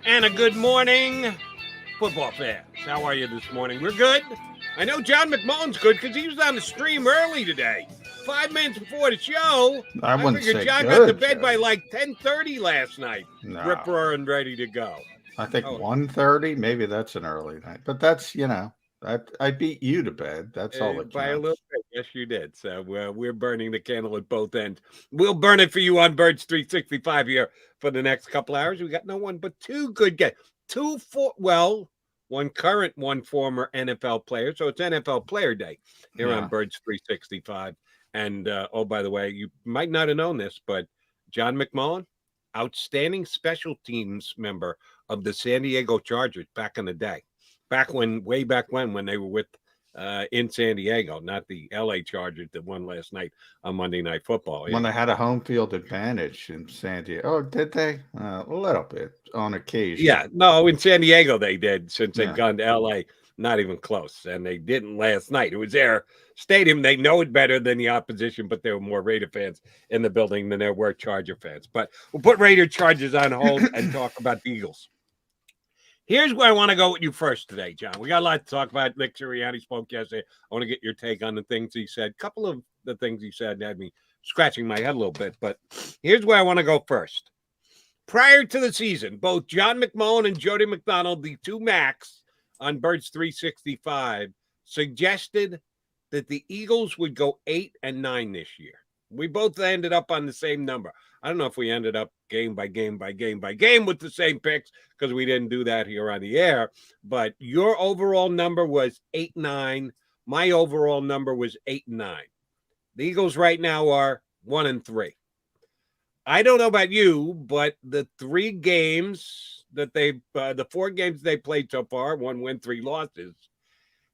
And a good morning, football fans. How are you this morning? We're good. I know John McMullen's good because he was on the stream early today. 5 minutes before the show, I wouldn't figured say John good, got to bed Joe. by like 10:30 last night. No. Rip roaring, ready to go. I think Oh. 1:30, maybe that's an early night. But that's, I beat you to bed. That's all that By a little counts. bit. Yes, you did. So we're burning the candle at both ends. We'll burn it for you on Birds 365 here for the next couple hours. We got no one but two good guys. One current, one former NFL player. So it's NFL Player Day here on Birds 365. And, by the way, you might not have known this, but John McMullen, outstanding special teams member of the San Diego Chargers back in the day. Way back when they were with in San Diego, not the LA Chargers that won last night on Monday Night Football. When they had a home field advantage in San Diego. Oh, did they? A little bit on occasion. Yeah, no, in San Diego they did since they've gone to LA. Not even close. And they didn't last night. It was their stadium. They know it better than the opposition, but there were more Raider fans in the building than there were Charger fans. But we'll put Raider Chargers on hold and talk about the Eagles. Here's where I want to go with you first today, John. We got a lot to talk about. Nick Sirianni spoke yesterday. I want to get your take on the things he said. A couple of the things he said had me scratching my head a little bit. But here's where I want to go first. Prior to the season, both John McMullen and Jody McDonald, the two Macs on Birds 365, suggested that the Eagles would go 8-9 this year. We both ended up on the same number. I don't know if we ended up game by game with the same picks because we didn't do that here on the air. But your overall number was 8-9. My overall number was 8-9. The Eagles right now are 1-3. I don't know about you, but the 3 games that the 4 games they played so far, 1 win, 3 losses,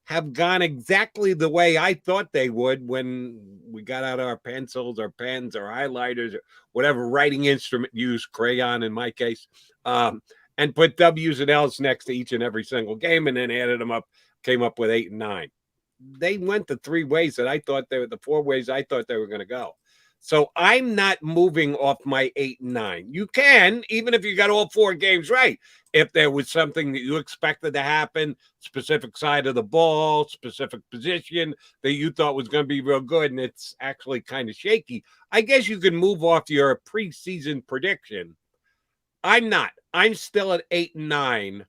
have gone exactly the way I thought they would when we got out our pencils or pens or highlighters or whatever writing instrument used, crayon in my case, and put W's and L's next to each and every single game and then added them up, came up with 8-9. They went the 3 ways that I thought they were, the 4 ways I thought they were going to go. So I'm not moving off my 8-9. You can, even if you got all 4 games right. If there was something that you expected to happen, specific side of the ball, specific position that you thought was going to be real good, and it's actually kind of shaky, I guess you can move off your preseason prediction. I'm not. I'm still at 8-9.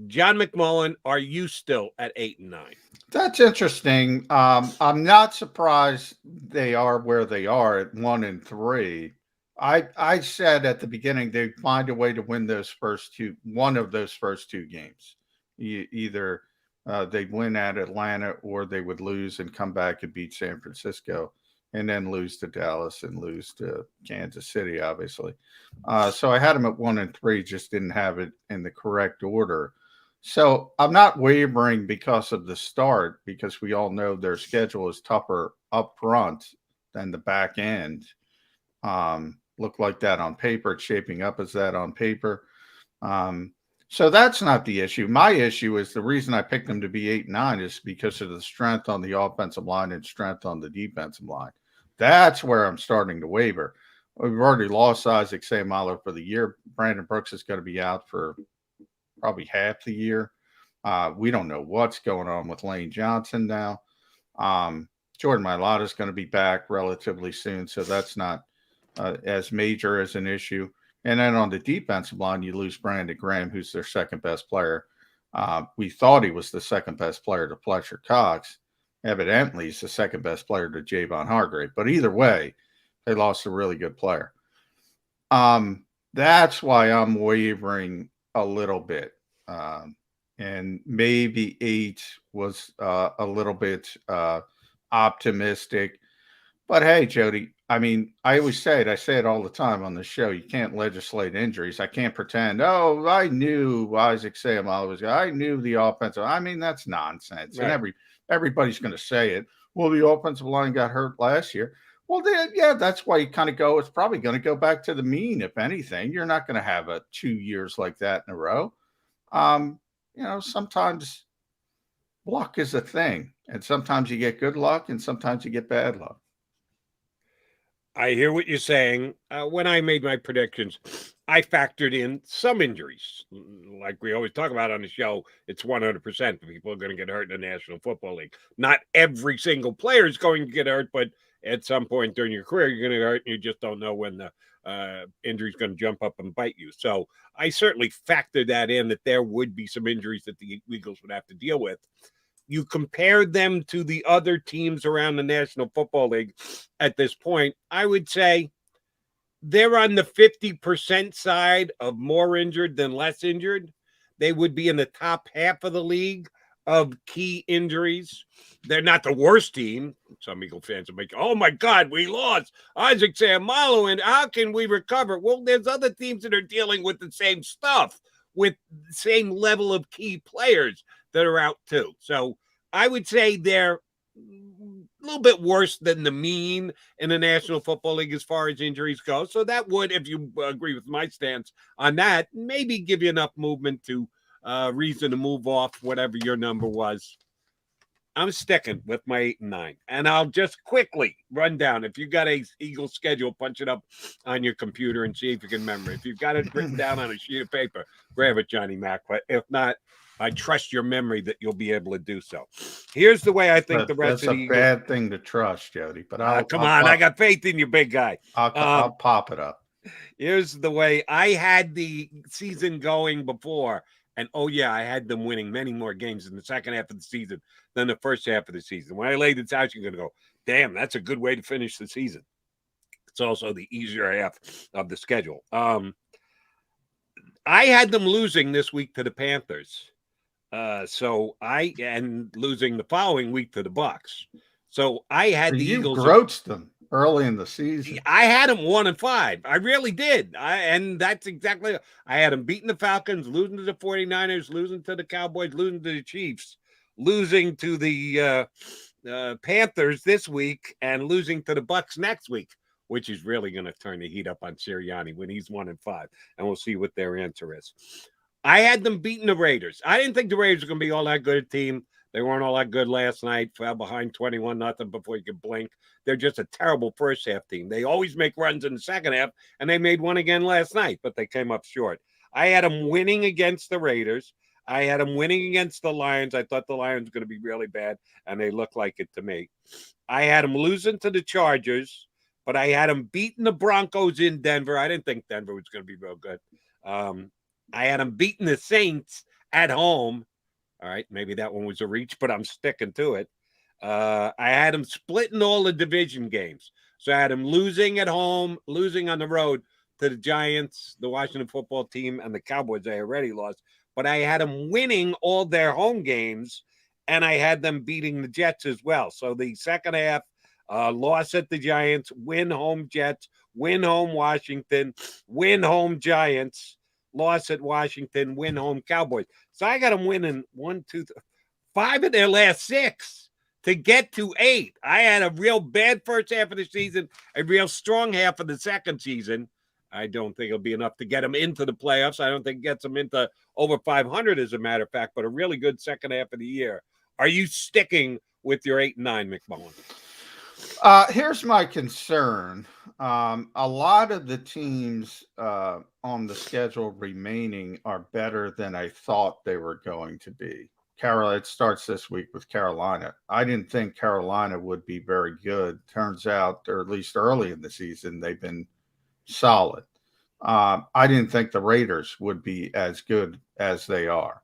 John McMullen, are you still at 8-9? That's interesting. I'm not surprised they are where they are at 1-3. I said at the beginning they'd find a way to win one of those first 2 games. Either they'd win at Atlanta or they would lose and come back and beat San Francisco and then lose to Dallas and lose to Kansas City, obviously. So I had them at 1-3, just didn't have it in the correct order. So I'm not wavering because of the start, because we all know their schedule is tougher up front than the back end. Look like that on paper. It's shaping up as that on paper. So that's not the issue. My issue is the reason I picked them to be 8-9 is because of the strength on the offensive line and strength on the defensive line. That's where I'm starting to waver. We've already lost Isaac Seumalo for the year. Brandon Brooks is going to be out for probably half the year. We don't know what's going on with Lane Johnson now. Jordan Mailata is going to be back relatively soon, so that's not as major as an issue. And then on the defensive line, you lose Brandon Graham, who's their second best player. We thought he was the second best player to Fletcher Cox. Evidently, he's the second best player to Javon Hargrave. But either way, they lost a really good player. That's why I'm wavering a little bit. And maybe 8 was a little bit optimistic. But hey, Jody, I mean, I always say it. I say it all the time on the show. You can't legislate injuries. I can't pretend, oh, I knew Isaac Seumalo was. I knew the offensive. I mean, that's nonsense. Right. And everybody's going to say it. Well, the offensive line got hurt last year. Well, yeah, that's why you kind of go. It's probably going to go back to the mean, if anything. You're not going to have 2 years like that in a row. Sometimes luck is a thing, and sometimes you get good luck, and sometimes you get bad luck. I hear what you're saying. When I made my predictions, I factored in some injuries. Like we always talk about on the show, it's 100% people are going to get hurt in the National Football League. Not every single player is going to get hurt, but at some point during your career, you're going to get hurt, and you just don't know when the injury is going to jump up and bite you. So I certainly factored that in, that there would be some injuries that the Eagles would have to deal with. You compare them to the other teams around the National Football League at this point, I would say they're on the 50% side of more injured than less injured. They would be in the top half of the league of key injuries. They're not the worst team. Some Eagle fans will make, oh my God, we lost Isaac Seumalo, and how can we recover? Well, there's other teams that are dealing with the same stuff, with the same level of key players that are out too. So I would say they're a little bit worse than the mean in the National Football League as far as injuries go. So that would, if you agree with my stance on that, maybe give you enough movement to reason to move off whatever your number was. I'm sticking with my 8 and 9. And I'll just quickly run down. If you got a Eagle schedule, punch it up on your computer and see if you can remember. If you've got it written down on a sheet of paper, grab it, Johnny Mac. But if not, I trust your memory that you'll be able to do so. Here's the way I think the rest of the Eagles. That's a bad thing to trust, Jody. But I got faith in you, big guy. I'll pop it up. Here's the way I had the season going before. And, oh, yeah, I had them winning many more games in the second half of the season than the first half of the season. When I laid this out, you're going to go, damn, that's a good way to finish the season. It's also the easier half of the schedule. I had them losing this week to the Panthers. And losing the following week to the Bucks. So I had the Eagles. You broached them early in the season. I had them 1-5. I really did. And that's exactly. I had them beating the Falcons, losing to the 49ers, losing to the Cowboys, losing to the Chiefs, losing to the Panthers this week, and losing to the Bucks next week, which is really going to turn the heat up on Sirianni when he's 1-5. And we'll see what their answer is. I had them beating the Raiders. I didn't think the Raiders were going to be all that good a team. They weren't all that good last night. Fell behind 21-0 before you could blink. They're just a terrible first half team. They always make runs in the second half, and they made one again last night, but they came up short. I had them winning against the Raiders. I had them winning against the Lions. I thought the Lions were going to be really bad, and they look like it to me. I had them losing to the Chargers, but I had them beating the Broncos in Denver. I didn't think Denver was going to be real good. I had them beating the Saints at home. All right, maybe that one was a reach, but I'm sticking to it. I had them splitting all the division games. So I had them losing at home, losing on the road to the Giants, the Washington football team, and the Cowboys. They already lost. But I had them winning all their home games, and I had them beating the Jets as well. So the second half, loss at the Giants, win home Jets, win home Washington, win home Giants, loss at Washington, win home Cowboys. So I got them winning 5 of their last 6 to get to 8. I had a real bad first half of the season, a real strong half of the second season. I don't think it'll be enough to get them into the playoffs. I don't think it gets them into over 500, as a matter of fact, but a really good second half of the year. Are you sticking with your 8 and 9, McMullen? Here's my concern. A lot of the teams on the schedule remaining are better than I thought they were going to be. It starts this week with Carolina. I didn't think Carolina would be very good. Turns out, or at least early in the season, they've been solid. I didn't think the Raiders would be as good as they are.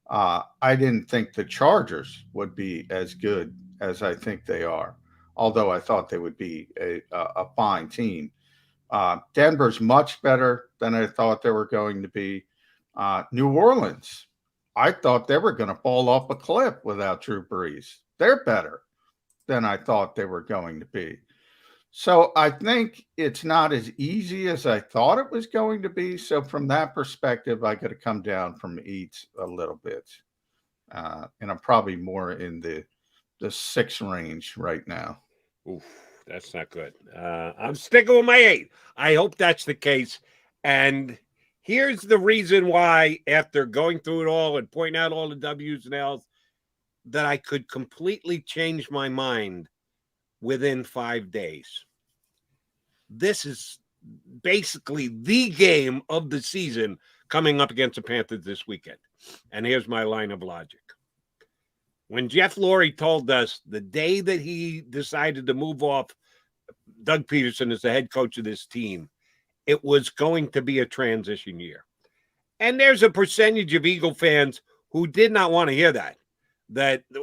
I didn't think the Chargers would be as good as I think they are, although I thought they would be a fine team. Denver's much better than I thought they were going to be. New Orleans, I thought they were going to fall off a cliff without Drew Brees. They're better than I thought they were going to be. So I think it's not as easy as I thought it was going to be. So from that perspective, I got to come down from 8 a little bit. And I'm probably more in the 6 range right now. Oof, that's not good. I'm sticking with my 8. I hope that's the case. And here's the reason why, after going through it all and pointing out all the W's and L's, that I could completely change my mind within 5 days. this is basically the game of the season coming up against the Panthers this weekend. And here's my line of logic. When Jeff Lurie told us the day that he decided to move off Doug Peterson as the head coach of this team, it was going to be a transition year. And there's a percentage of Eagle fans who did not want to hear that.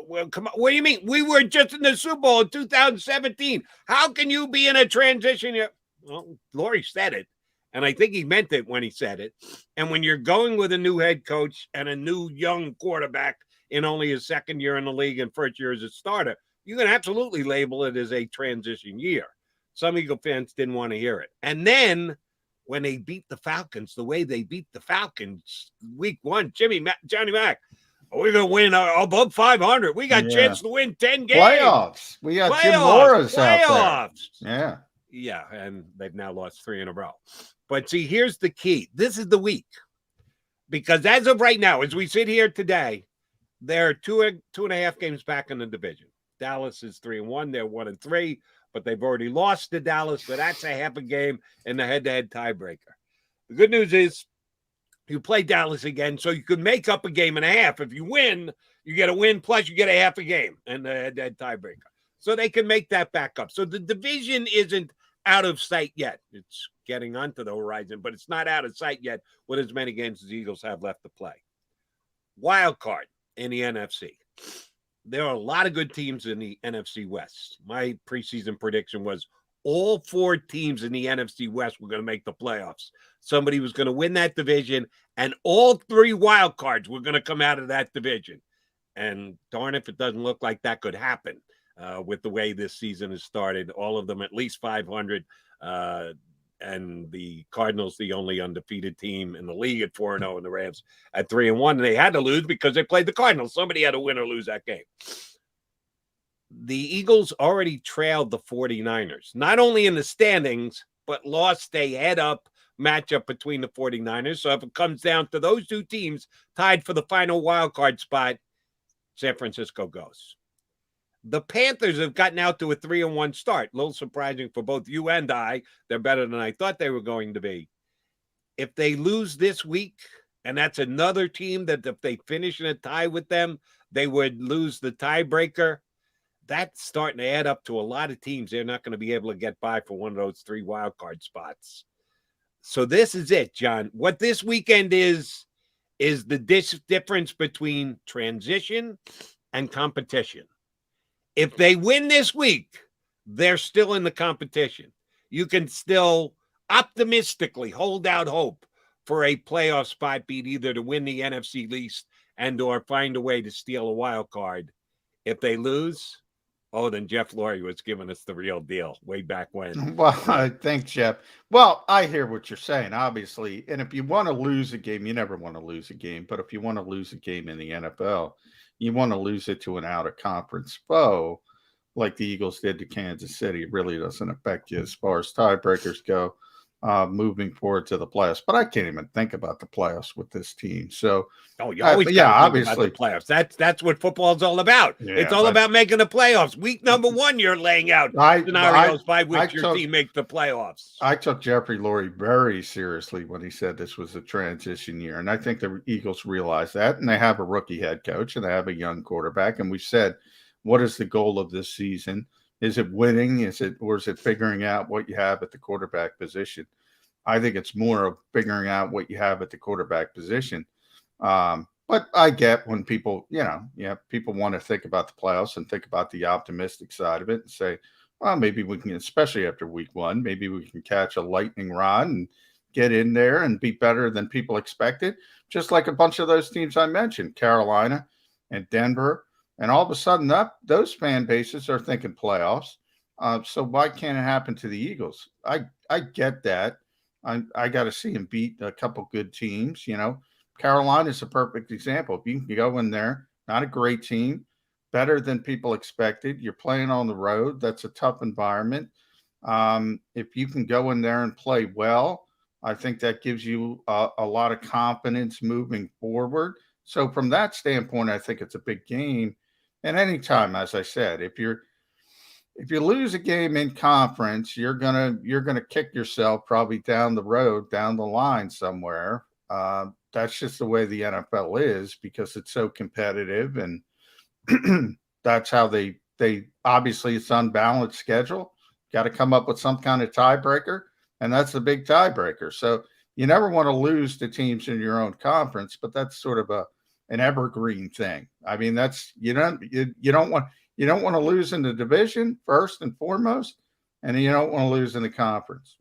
Well, come on, what do you mean? We were just in the Super Bowl in 2017. How can you be in a transition year? Well, Lurie said it, and I think he meant it when he said it. And when you're going with a new head coach and a new young quarterback in only his second year in the league and first year as a starter, you can absolutely label it as a transition year. Some Eagle fans didn't want to hear it. And then when they beat the Falcons, the way they beat the Falcons week one, Johnny Mac, we're going to win above 500. We got a chance to win 10 games. Playoffs. We got Jim Morris out there. Yeah. Yeah, and they've now lost 3 in a row. But see, here's the key. This is the week. Because as of right now, as we sit here today, they're 2.5 games back in the division. Dallas is 3-1. They're 1-3, but they've already lost to Dallas, but that's a half a game in the head-to-head tiebreaker. The good news is you play Dallas again, so you could make up a game and a half. If you win, you get a win, plus you get a half a game in the head-to-head tiebreaker. So they can make that back up. So the division isn't out of sight yet. It's getting onto the horizon, but it's not out of sight yet with as many games as the Eagles have left to play. Wild card in the NFC. There are a lot of good teams in the NFC West. My preseason prediction was all 4 teams in the NFC West were going to make the playoffs. Somebody was going to win that division, and all 3 wild cards were going to come out of that division. And darn if it doesn't look like that could happen with the way this season has started. All of them at least 500, and the Cardinals, the only undefeated team in the league at 4-0, and the Rams at 3-1. And they had to lose because they played the Cardinals. Somebody had to win or lose that game. The Eagles already trailed the 49ers, not only in the standings, but lost a head-up matchup between the 49ers. So if it comes down to those 2 teams tied for the final wild card spot, San Francisco goes. The Panthers have gotten out to a 3-1 start. A little surprising for both you and I. They're better than I thought they were going to be. If they lose this week, and that's another team that if they finish in a tie with them, they would lose the tiebreaker. That's starting to add up to a lot of teams. They're not going to be able to get by for one of those 3 wild card spots. So this is it, John. What this weekend is the difference between transition and competition. If they win this week, they're still in the competition. You can still optimistically hold out hope for a playoff spot beat, either to win the NFC East and or find a way to steal a wild card. If they lose, then Jeff Lurie was giving us the real deal way back when. Well, I think, Jeff. Well, I hear what you're saying, obviously. And if you want to lose a game, you never want to lose a game. But if you want to lose a game in the NFL, you want to lose it to an out-of-conference foe like the Eagles did to Kansas City. It really doesn't affect you as far as tiebreakers go moving forward to the playoffs. But I can't even think about the playoffs with this team. So, you always obviously the playoffs. That's what football is all about. Yeah, it's all about making the playoffs. Week number 1, you're laying out scenarios by which your team makes the playoffs. I took Jeffrey Lurie very seriously when he said this was a transition year, and I think the Eagles realize that, and they have a rookie head coach, and they have a young quarterback, and we said, what is the goal of this season? Is it winning? Or is it figuring out what you have at the quarterback position? I think it's more of figuring out what you have at the quarterback position. But I get when people, people want to think about the playoffs and think about the optimistic side of it and say, well, maybe we can, especially after week 1, maybe we can catch a lightning rod and get in there and be better than people expected. Just like a bunch of those teams I mentioned, Carolina and Denver. And all of a sudden, those fan bases are thinking playoffs. So why can't it happen to the Eagles? I get that. I got to see them beat a couple good teams. Carolina is a perfect example. If you can go in there, not a great team, better than people expected. You're playing on the road. That's a tough environment. If you can go in there and play well, I think that gives you a lot of confidence moving forward. So from that standpoint, I think it's a big game. And anytime, as I said, if you're if you lose a game in conference, you're gonna kick yourself probably down the road, down the line somewhere. That's just the way the NFL is because it's so competitive, and that's how they obviously it's unbalanced schedule. Got to come up with some kind of tiebreaker, and that's the big tiebreaker. So you never want to lose to teams in your own conference, but that's sort of an evergreen thing. I mean, that's you don't want to lose in the division first and foremost, and you don't want to lose in the conference.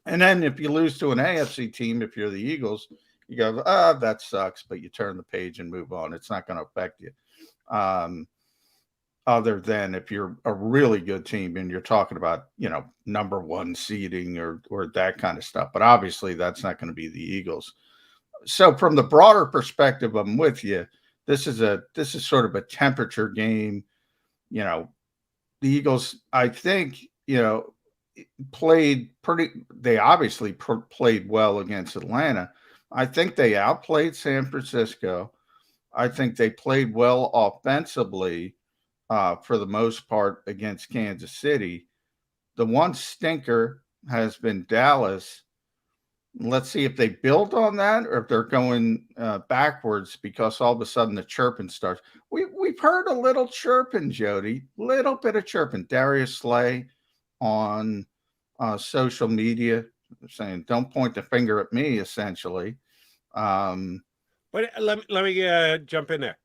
And then if you lose to an AFC team, if you're the Eagles, you go, that sucks, but you turn the page and move on. It's not going to affect you. Other than if you're a really good team and you're talking about, number one seeding or that kind of stuff. But obviously that's not going to be the Eagles. So from the broader perspective, I'm with you. This is sort of a temperature game. The Eagles, I think, they obviously played well against Atlanta. I think they outplayed San Francisco. I think they played well offensively for the most part against Kansas City. The one stinker has been Dallas. Let's see if they build on that or if they're going backwards because all of a sudden the chirping starts. We've heard a little chirping, Jody, little bit of chirping. Darius Slay on social media saying, "Don't point the finger at me," essentially. But let me jump in there.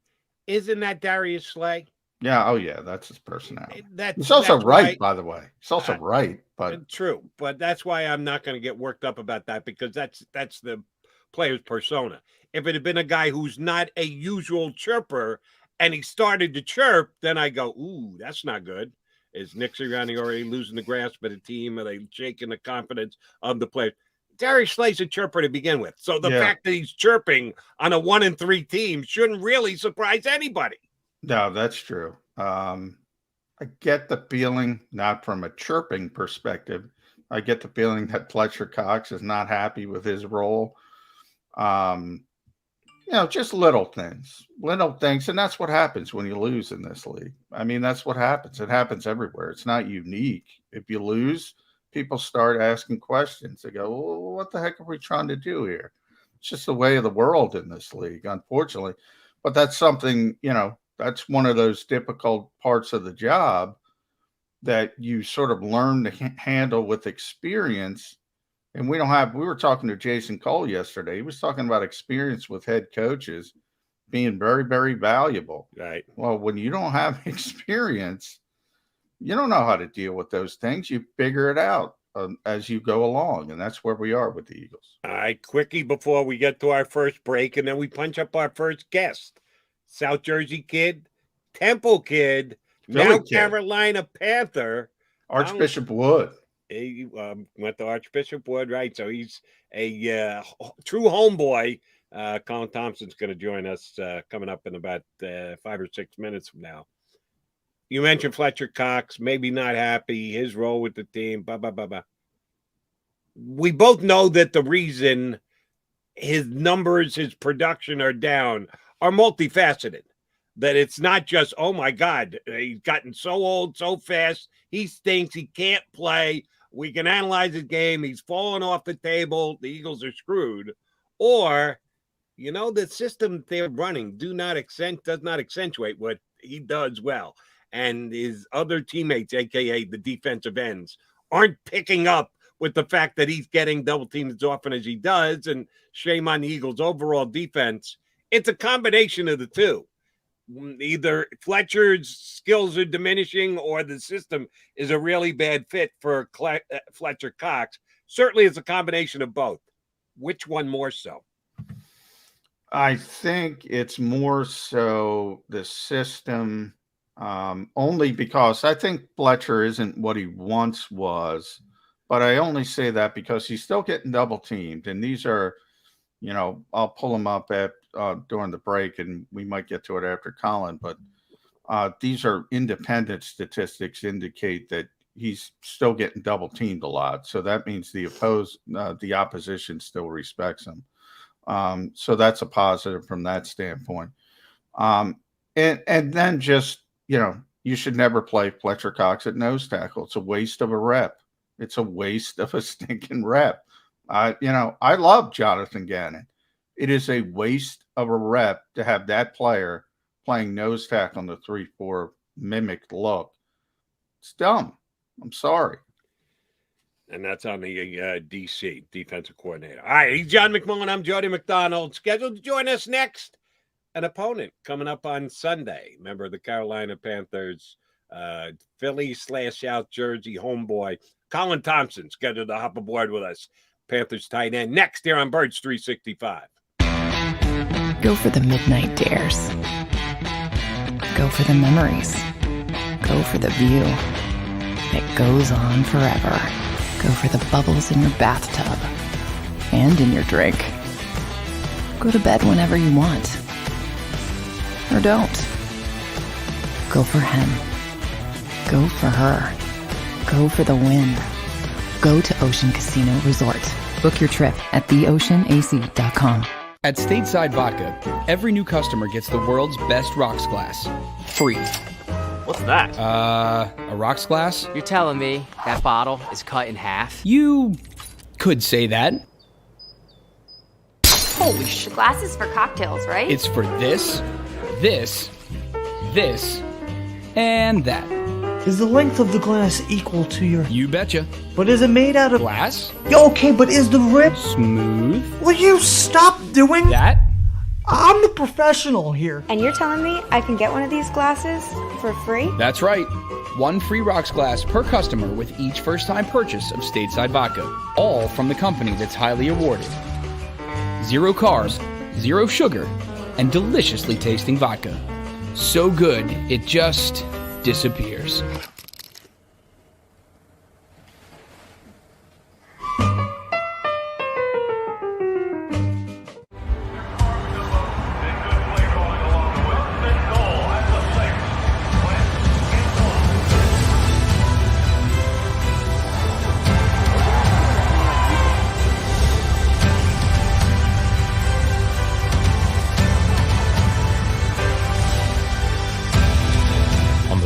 Isn't that Darius Slay? Yeah. Oh, yeah. That's his personality. He's also right, by the way. He's also right, but true. But that's why I'm not going to get worked up about that because that's the player's persona. If it had been a guy who's not a usual chirper and he started to chirp, then I go, "Ooh, that's not good." Is Nick Sirianni already losing the grasp of the team? Are they shaking the confidence of the players? Darius Slay's a chirper to begin with. So the fact that he's chirping on a 1-3 team shouldn't really surprise anybody. No, that's true. I get the feeling, not from a chirping perspective, I get the feeling that Fletcher Cox is not happy with his role. Just little things. And that's what happens when you lose in this league. I mean, that's what happens. It happens everywhere. It's not unique. If you lose, people start asking questions. They go, well, what the heck are we trying to do here? It's just the way of the world in this league, unfortunately. But that's something, that's one of those difficult parts of the job that you sort of learn to handle with experience. And we were talking to Jason Cole yesterday. He was talking about experience with head coaches being very, very valuable. Right. Well, when you don't have experience, you don't know how to deal with those things. You figure it out as you go along. And that's where we are with the Eagles. All right. Quickie before we get to our first break, and then we punch up our first guest. South Jersey kid, Temple kid, Philly kid. Carolina Panther. Archbishop Wood. He went to Archbishop Wood, right? So he's a true homeboy. Colin Thompson's going to join us coming up in about 5 or 6 minutes from now. You mentioned Fletcher Cox, maybe not happy, his role with the team, blah, blah, blah, blah. We both know that the reason his numbers, his production are down are multifaceted. That it's not just, oh, my God, he's gotten so old so fast. He stinks. He can't play. We can analyze his game. He's fallen off the table. The Eagles are screwed. Or, the system they're running does not accentuate what he does well. And his other teammates, a.k.a. the defensive ends, aren't picking up with the fact that he's getting double teamed as often as he does. And shame on the Eagles' overall defense. It's a combination of the two. Either Fletcher's skills are diminishing or the system is a really bad fit for Fletcher Cox. Certainly it's a combination of both. Which one more so? I think it's more so the system, only because I think Fletcher isn't what he once was. But I only say that because he's still getting double teamed. And these are, I'll pull them up during the break, and we might get to it after Colin. But these are independent statistics indicate that he's still getting double teamed a lot. So that means the opposition still respects him. So that's a positive from that standpoint. And then just, you should never play Fletcher Cox at nose tackle. It's a waste of a rep. It's a waste of a stinking rep. I love Jonathan Gannon. It is a waste of a rep to have that player playing nose tackle on the 3-4 mimicked look. It's dumb. I'm sorry. And that's on the DC, defensive coordinator. All right, he's John McMullen. I'm Jody McDonald. Scheduled to join us next. An opponent coming up on Sunday. Member of the Carolina Panthers, Philly/South Jersey homeboy, Colin Thompson, scheduled to hop aboard with us. Panthers tight end next here on Birds 365. Go for the midnight dares. Go for the memories. Go for the view that goes on forever. Go for the bubbles in your bathtub and in your drink. Go to bed whenever you want. Or don't. Go for him. Go for her. Go for the win. Go to Ocean Casino Resort. Book your trip at theoceanac.com. At Stateside Vodka, every new customer gets the world's best rocks glass. Free. What's that? A rocks glass? You're telling me that bottle is cut in half? You could say that. Holy shit. The glass is for cocktails, right? It's for this, and that. Is the length of the glass equal to your... You betcha. But is it made out of... Glass? Yeah, okay, but is the rip... Smooth? Will you stop doing... That? I'm the professional here. And you're telling me I can get one of these glasses for free? That's right. One free rocks glass per customer with each first-time purchase of Stateside Vodka. All from the company that's highly awarded. 0 carbs, 0 sugar, and deliciously tasting vodka. So good, it just disappears.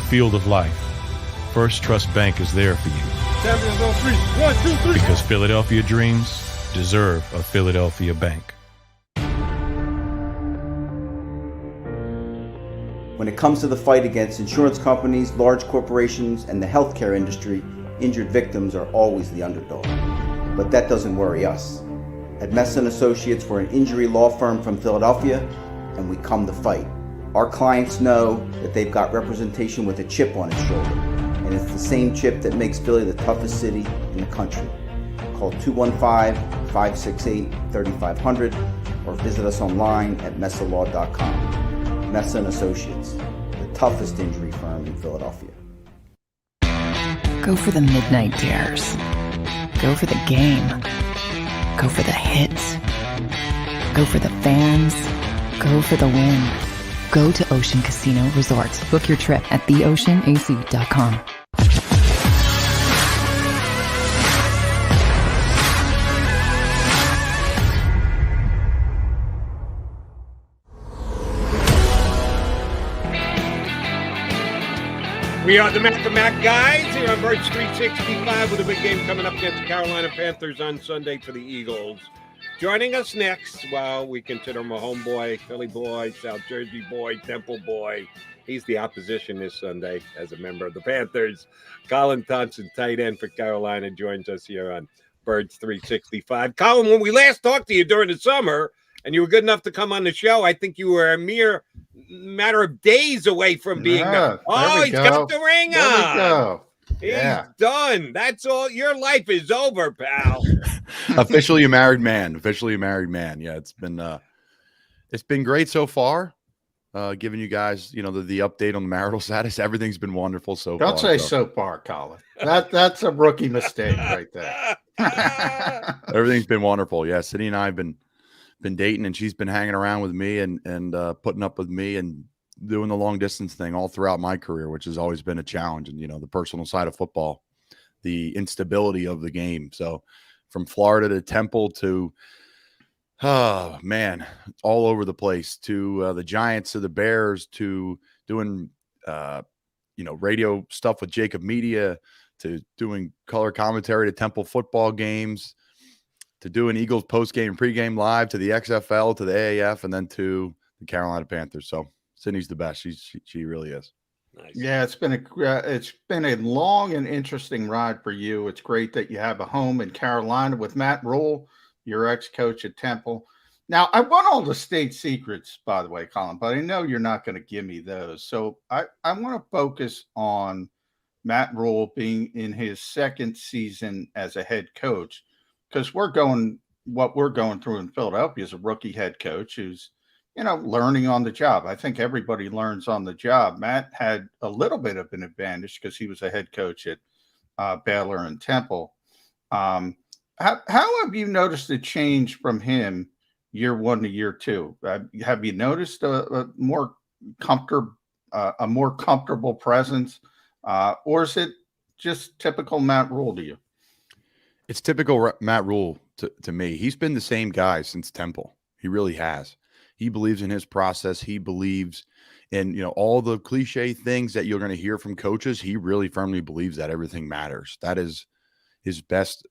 Field of life, First Trust Bank is there for you. Champions on 3. 1, 2, 3. Because Philadelphia dreams deserve a Philadelphia bank. When it comes to the fight against insurance companies, large corporations, and the healthcare industry, injured victims are always the underdog. But that doesn't worry us. At Messa & Associates, we're an injury law firm from Philadelphia, and we come to fight. Our clients know that they've got representation with a chip on its shoulder, and it's the same chip that makes Philly the toughest city in the country. Call 215-568-3500 or visit us online at messalaw.com. Messa & Associates, the toughest injury firm in Philadelphia. Go for the midnight dares. Go for the game. Go for the hits. Go for the fans. Go for the win. Go to Ocean Casino Resort. Book your trip at theoceanac.com. We are the Mac guys here on Birds 365 with a big game coming up against the Carolina Panthers on Sunday for the Eagles. Joining us next, well, we consider him a homeboy, Philly boy, South Jersey boy, Temple boy. He's the opposition this Sunday as a member of the Panthers. Colin Thompson, tight end for Carolina, joins us here on Birds 365. Colin, when we last talked to you during the summer and you were good enough to come on the show, I think you were a mere matter of days away from being he's got the ring on. There we go. He's done. That's all. Your life is over, pal. Officially a married man. Yeah, it's been great so far. Giving you guys, the update on the marital status. Everything's been wonderful so far. Don't say so far, Colin. That's a rookie mistake right there. Everything's been wonderful. Yeah, Cindy and I have been dating, and she's been hanging around with me and putting up with me and doing the long distance thing all throughout my career, which has always been a challenge. And, the personal side of football, the instability of the game. So from Florida to Temple to, all over the place, to the Giants, to the Bears, to doing, radio stuff with JAKIB Media, to doing color commentary to Temple football games, to doing Eagles postgame and pregame live, to the XFL, to the AAF, and then to the Carolina Panthers. So Sydney's the best. She really is. Nice. Yeah, it's been a long and interesting ride for you. It's great that you have a home in Carolina with Matt Rule, your ex-coach at Temple. Now, I want all the state secrets, by the way, Colin, but I know you're not going to give me those. So I want to focus on Matt Rule being in his second season as a head coach, because what we're going through in Philadelphia is a rookie head coach who's, learning on the job. I think everybody learns on the job. Matt had a little bit of an advantage because he was a head coach at Baylor and Temple. How have you noticed a change from him year one to year two? Have you noticed a more comfortable presence, or is it just typical Matt Rule to you? It's typical Matt Rule to me. He's been the same guy since Temple. He really has. He believes in his process. He believes in, all the cliche things that you're going to hear from coaches. He really firmly believes that everything matters. That is his best,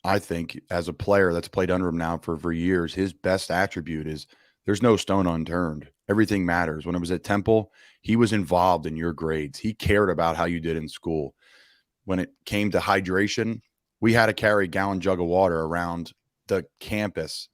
I think, as a player that's played under him now for years. His best attribute is there's no stone unturned. Everything matters. When it was at Temple, he was involved in your grades. He cared about how you did in school. When it came to hydration, we had to carry a gallon jug of water around the campus.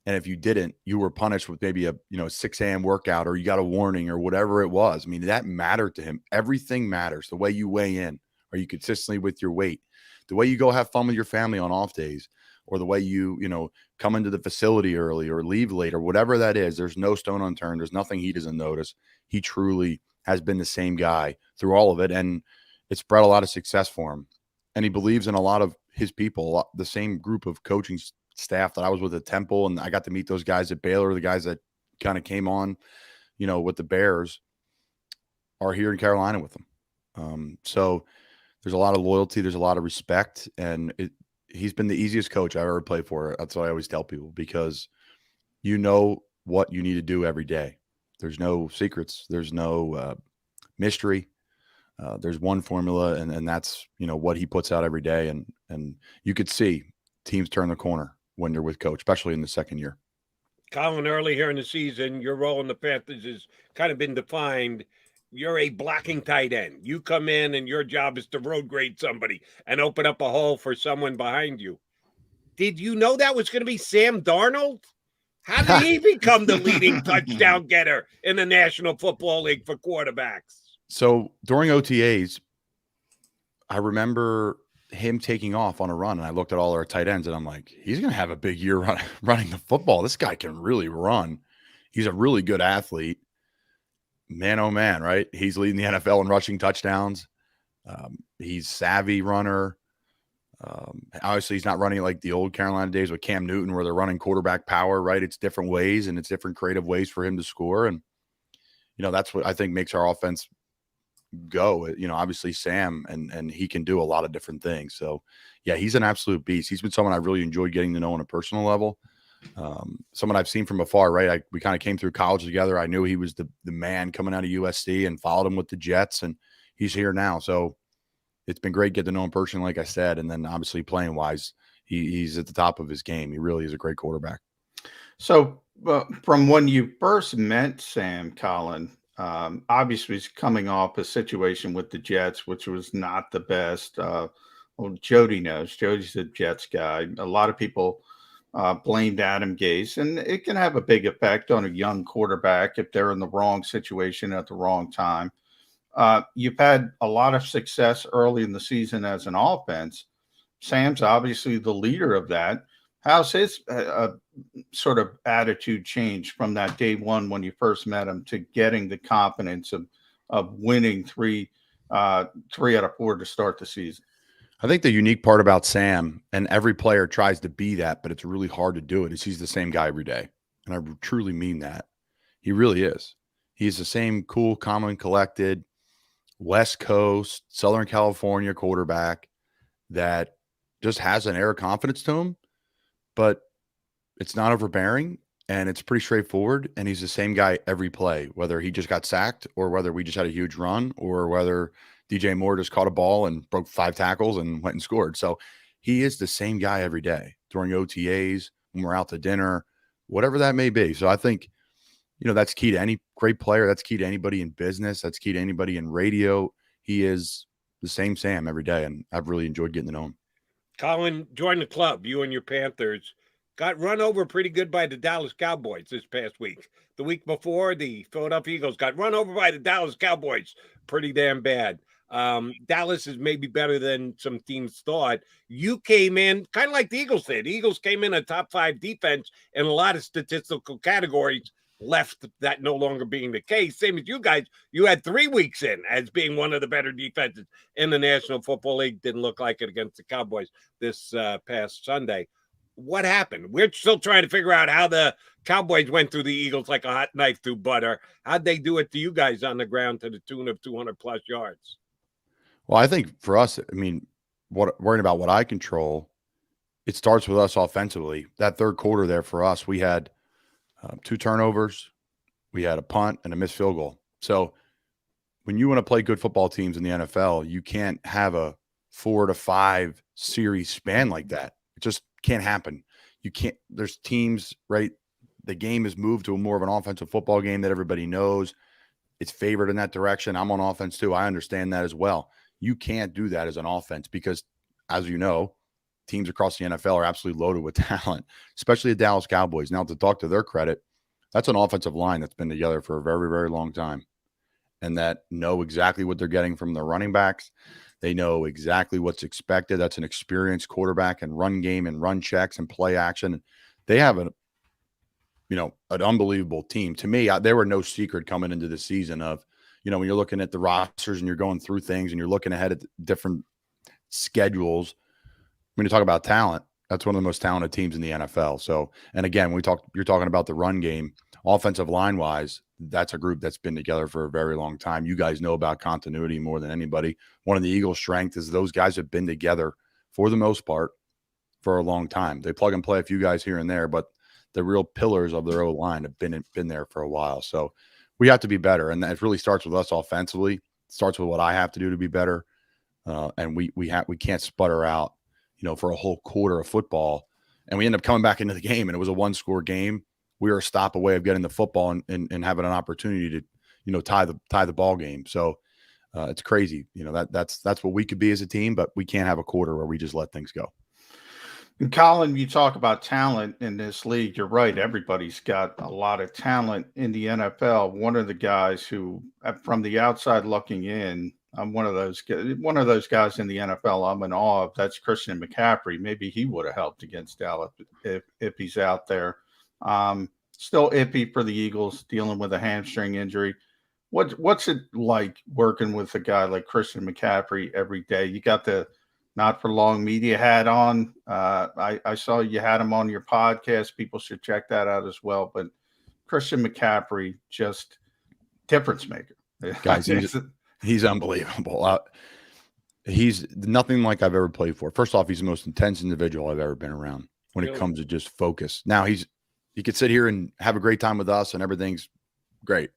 And if you didn't, you were punished with maybe a 6 a.m. workout, or you got a warning or whatever it was. I mean, that mattered to him. Everything matters. The way you weigh in, are you consistently with your weight? The way you go have fun with your family on off days, or the way you come into the facility early or leave late, or whatever that is. There's no stone unturned. There's nothing he doesn't notice. He truly has been the same guy through all of it, and it's brought a lot of success for him. And he believes in a lot of his people, the same group of coaching staff that I was with at Temple, and I got to meet those guys at Baylor. The guys that kind of came on, with the Bears, are here in Carolina with them. So there's a lot of loyalty. There's a lot of respect, and he's been the easiest coach I've ever played for. That's what I always tell people, because you know what you need to do every day. There's no secrets. There's no mystery. There's one formula, and that's, what he puts out every day. And you could see teams turn the corner when you're with coach, especially in the second year. Colin, early here in the season, your role in the Panthers has kind of been defined. You're a blocking tight end. You come in and your job is to road grade somebody and open up a hole for someone behind you. Did you know that was going to be Sam Darnold? How did he become the leading touchdown getter in the National Football League for quarterbacks? So during OTAs, I remember him taking off on a run, and I looked at all our tight ends, and I'm like, he's going to have a big year running the football. This guy can really run. He's a really good athlete. Man, oh man, right? He's leading the NFL in rushing touchdowns. He's savvy runner. Obviously, he's not running like the old Carolina days with Cam Newton, where they're running quarterback power, right? It's different ways, and it's different creative ways for him to score. And, that's what I think makes our offense go. Obviously Sam, and he can do a lot of different things. So yeah, he's an absolute beast. He's been someone I really enjoyed getting to know on a personal level. Someone I've seen from afar, right? We kind of came through college together. I knew he was the man coming out of USC, and followed him with the Jets, and he's here now. So it's been great getting to know him personally, like I said. And then obviously playing wise, he's at the top of his game. He really is a great quarterback. So from when you first met Sam, Colin, obviously he's coming off a situation with the Jets, which was not the best. Well, Jody knows. Jody's a Jets guy. A lot of people blamed Adam Gase, and it can have a big effect on a young quarterback if they're in the wrong situation at the wrong time. You've had a lot of success early in the season as an offense. Sam's obviously the leader of that. How's his sort of attitude changed from that day one when you first met him to getting the confidence of winning three out of four to start the season? I think the unique part about Sam, and every player tries to be that, but it's really hard to do it, is he's the same guy every day. And I truly mean that. He really is. He's the same cool, calm, and collected West Coast, Southern California quarterback that just has an air of confidence to him, but it's not overbearing. and it's pretty straightforward. And he's the same guy every play, whether he just got sacked or whether we just had a huge run or whether DJ Moore just caught a ball and broke 5 tackles and went and scored. So he is the same guy every day during OTAs, when we're out to dinner, whatever that may be. So I think, that's key to any great player. That's key to anybody in business. That's key to anybody in radio. He is the same Sam every day, and I've really enjoyed getting to know him. Colin, join the club. You and your Panthers got run over pretty good by the Dallas Cowboys this past week. The week before, the Philadelphia Eagles got run over by the Dallas Cowboys pretty damn bad. Dallas is maybe better than some teams thought. You came in kind of like the Eagles did. The Eagles came in a top 5 defense in a lot of statistical categories, left that no longer being the case. Same as you guys. You had 3 weeks in as being one of the better defenses in the National Football League. Didn't look like it against the Cowboys this past Sunday. What happened? We're still trying to figure out how the Cowboys went through the Eagles like a hot knife through butter. How'd they do it to you guys on the ground to the tune of 200+ yards? Well, I think for us, worrying about what I control, it starts with us offensively. That third quarter there for us, we had 2 turnovers, we had a punt and a missed field goal. So when you want to play good football teams in the NFL, you can't have a 4 to 5 series span like that. It just can't happen. You can't. There's teams, right? The game is moved to a more of an offensive football game that everybody knows. It's favored in that direction. I'm on offense too. I understand that as well. You can't do that as an offense because, as you know, teams across the NFL are absolutely loaded with talent, especially the Dallas Cowboys. Now, to talk to their credit, that's an offensive line that's been together for a very, very long time and that know exactly what they're getting from their running backs. They know exactly what's expected. That's an experienced quarterback and run game and run checks and play action. They have an unbelievable team. To me, there were no secret coming into the season of, when you're looking at the rosters and you're going through things and you're looking ahead at different schedules. When you talk about talent, that's one of the most talented teams in the NFL. So, and again, you're talking about the run game, offensive line wise, that's a group that's been together for a very long time. You guys know about continuity more than anybody. One of the Eagles' strength is those guys have been together for the most part for a long time. They plug and play a few guys here and there, but the real pillars of their O-line have been there for a while. So we have to be better. And it really starts with us offensively. It starts with what I have to do to be better. And we can't sputter out, for a whole quarter of football. And we end up coming back into the game and it was a 1-score game. We were a stop away of getting the football and having an opportunity to, tie the ball game. So it's crazy. That's what we could be as a team, but we can't have a quarter where we just let things go. And Colin, you talk about talent in this league. You're right. Everybody's got a lot of talent in the NFL. One of the guys who, from the outside looking in, I'm one of those guys in the NFL I'm in awe of. That's Christian McCaffrey. Maybe he would have helped against Dallas if he's out there. Still iffy for the Eagles, dealing with a hamstring injury. What's it like working with a guy like Christian McCaffrey every day? You got the Not For Long media hat on. I saw you had him on your podcast. People should check that out as well. But Christian McCaffrey, just difference maker. Guys, he's unbelievable. He's nothing like I've ever played for. First off, he's the most intense individual I've ever been around when it comes to just focus. Now, he could sit here and have a great time with us and everything's great.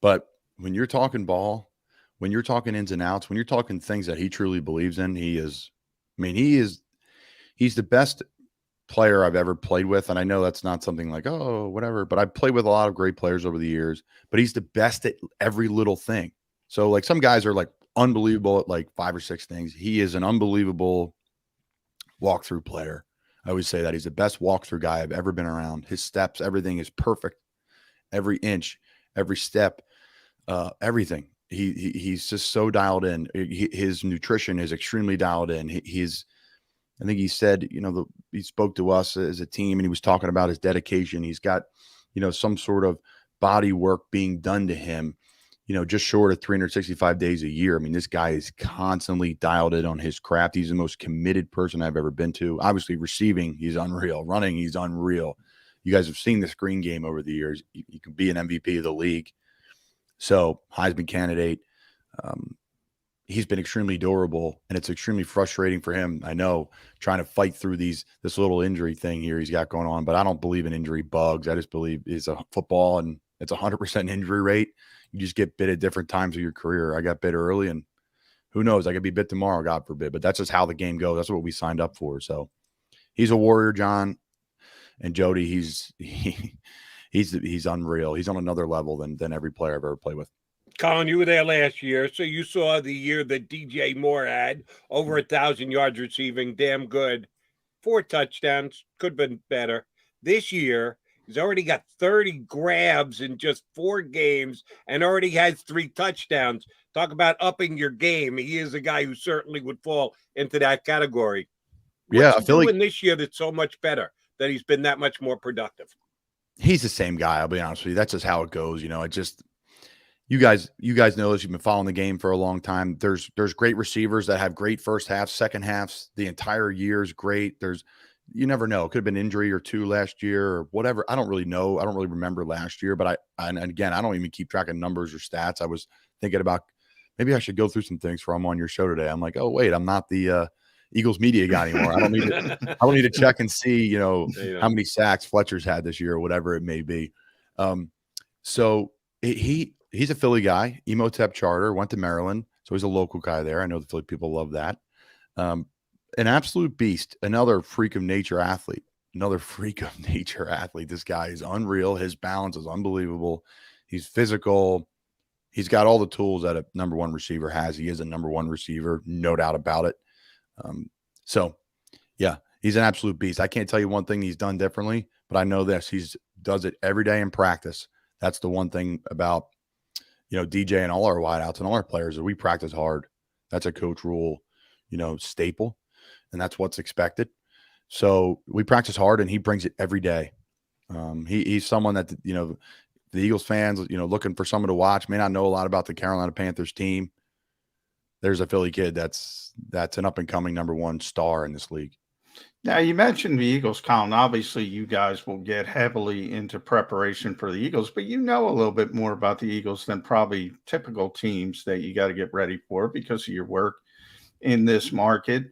But when you're talking ball, when you're talking ins and outs, when you're talking things that he truly believes in, he's the best player I've ever played with. And I know that's not something like, oh, whatever, but I've played with a lot of great players over the years, but he's the best at every little thing. So like some guys are like unbelievable at like 5 or 6 things. He is an unbelievable walkthrough player. I always say that he's the best walkthrough guy I've ever been around. His steps, everything is perfect. Every inch, every step, everything. He's just so dialed in. His nutrition is extremely dialed in. I think he said, he spoke to us as a team and he was talking about his dedication. He's got, some sort of body work being done to him, just short of 365 days a year. I mean, this guy is constantly dialed in on his craft. He's the most committed person I've ever been to. Obviously receiving, he's unreal. Running, he's unreal. You guys have seen the screen game over the years. You can be an MVP of the league. So Heisman candidate. he's been extremely durable, and it's extremely frustrating for him. I know, trying to fight through this little injury thing here he's got going on, but I don't believe in injury bugs. I just believe it's a football, and it's 100% injury rate. You just get bit at different times of your career. I got bit early, and who knows? I could be bit tomorrow, God forbid. But that's just how the game goes. That's what we signed up for. So he's a warrior, John. And Jody, he's unreal. He's on another level than every player I've ever played with. Colin, you were there last year, so you saw the year that DJ Moore had over 1,000 yards receiving, damn good. 4 touchdowns, could have been better. This year, he's already got 30 grabs in just 4 games and already has 3 touchdowns. Talk about upping your game. He is a guy who certainly would fall into that category. What's I feel doing like this year that's so much better, that he's been that much more productive? he's the same guy. I'll be honest with you. That's just how it goes. You guys know this. You've been following the game for a long time. There's great receivers that have great first halves, second halves. The entire year is great. You never know. It could have been injury or 2 last year or whatever. I don't really know. I don't really remember last year, but and again, I don't even keep track of numbers or stats. I was thinking about maybe I should go through some things before I'm on your show today. I'm like, oh wait, I'm not the Eagles media guy anymore. I don't need to check and see, how many sacks Fletcher's had this year or whatever it may be. So he's a Philly guy, Emotep charter, went to Maryland. So he's a local guy there. I know the Philly people love that. An absolute beast, another freak of nature athlete. This guy is unreal. His balance is unbelievable. He's physical. He's got all the tools that a number 1 receiver has. He is a number 1 receiver, no doubt about it. He's an absolute beast. I can't tell you one thing he's done differently, but I know this. He does it every day in practice. That's the one thing about, DJ and all our wideouts and all our players is we practice hard. That's a coach rule, staple, and that's what's expected. So we practice hard, and he brings it every day. He's someone that, the Eagles fans, looking for someone to watch, may not know a lot about the Carolina Panthers team. There's a Philly kid that's an up-and-coming number 1 star in this league. Now, you mentioned the Eagles, Colin. Obviously, you guys will get heavily into preparation for the Eagles, but you know a little bit more about the Eagles than probably typical teams that you got to get ready for because of your work in this market.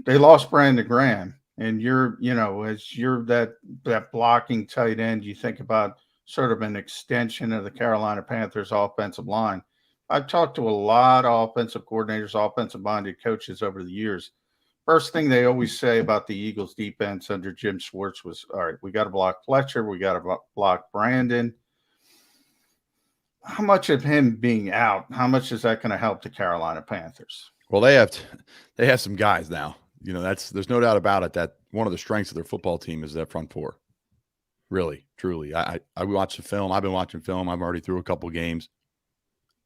They lost Brandon Graham, and as you're that blocking tight end, you think about sort of an extension of the Carolina Panthers offensive line. I've talked to a lot of offensive coordinators, offensive-minded coaches over the years. First thing they always say about the Eagles defense under Jim Schwartz was, all right, we got to block Fletcher. We got to block Brandon. How much of him being out, how much is that going to help the Carolina Panthers? Well, they have some guys now. There's no doubt about it that one of the strengths of their football team is that front 4. Really, truly. I watched the film. I've been watching film. I'm already through a couple games.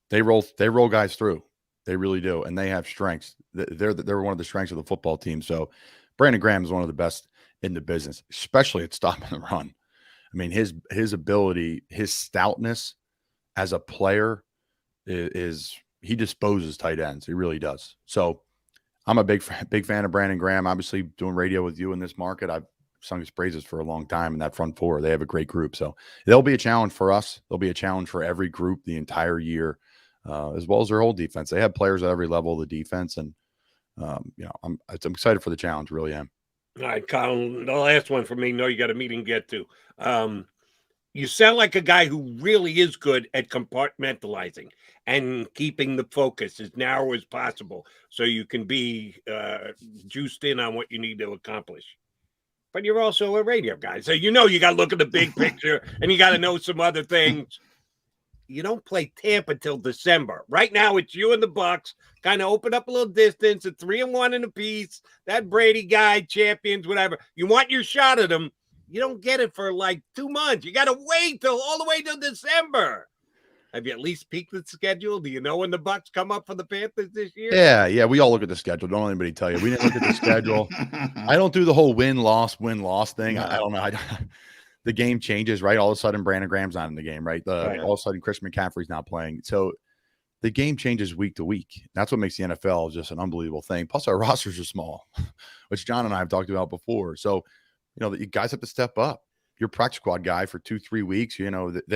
They roll guys through. They really do, and they have strengths. They're one of the strengths of the football team. So Brandon Graham is one of the best in the business, especially at stopping the run. I mean, his ability, his stoutness as a player is he disposes tight ends. He really does. So I'm a big fan of Brandon Graham. Obviously, doing radio with you in this market, I've sung his praises for a long time in that front 4. They have a great group. So they'll be a challenge for us. They'll be a challenge for every group the entire year. As well as their whole defense. They have players at every level of the defense, and I'm excited for the challenge. Really am. All right, Colin, the last one for me. No, you got a meeting to get to. You sound like a guy who really is good at compartmentalizing and keeping the focus as narrow as possible so you can be juiced in on what you need to accomplish. But you're also a radio guy, so you got to look at the big picture and you got to know some other things. You don't play Tampa till December. Right now, it's you and the Bucks. Kind of open up a little distance at 3-1 in a piece. That Brady guy, champions, whatever. You want your shot at him. You don't get it for like 2 months. You got to wait all the way till December. Have you at least peeked the schedule? Do you know when the Bucks come up for the Panthers this year? Yeah. We all look at the schedule. Don't let anybody tell you. We didn't look at the schedule. I don't do the whole win-loss thing. I don't know. The game changes, right? All of a sudden, Brandon Graham's not in the game, right? All of a sudden, Chris McCaffrey's not playing. So the game changes week to week. That's what makes the NFL just an unbelievable thing. Plus, our rosters are small, which John and I have talked about before. So, you guys have to step up. Your practice squad guy for 2-3 weeks, they're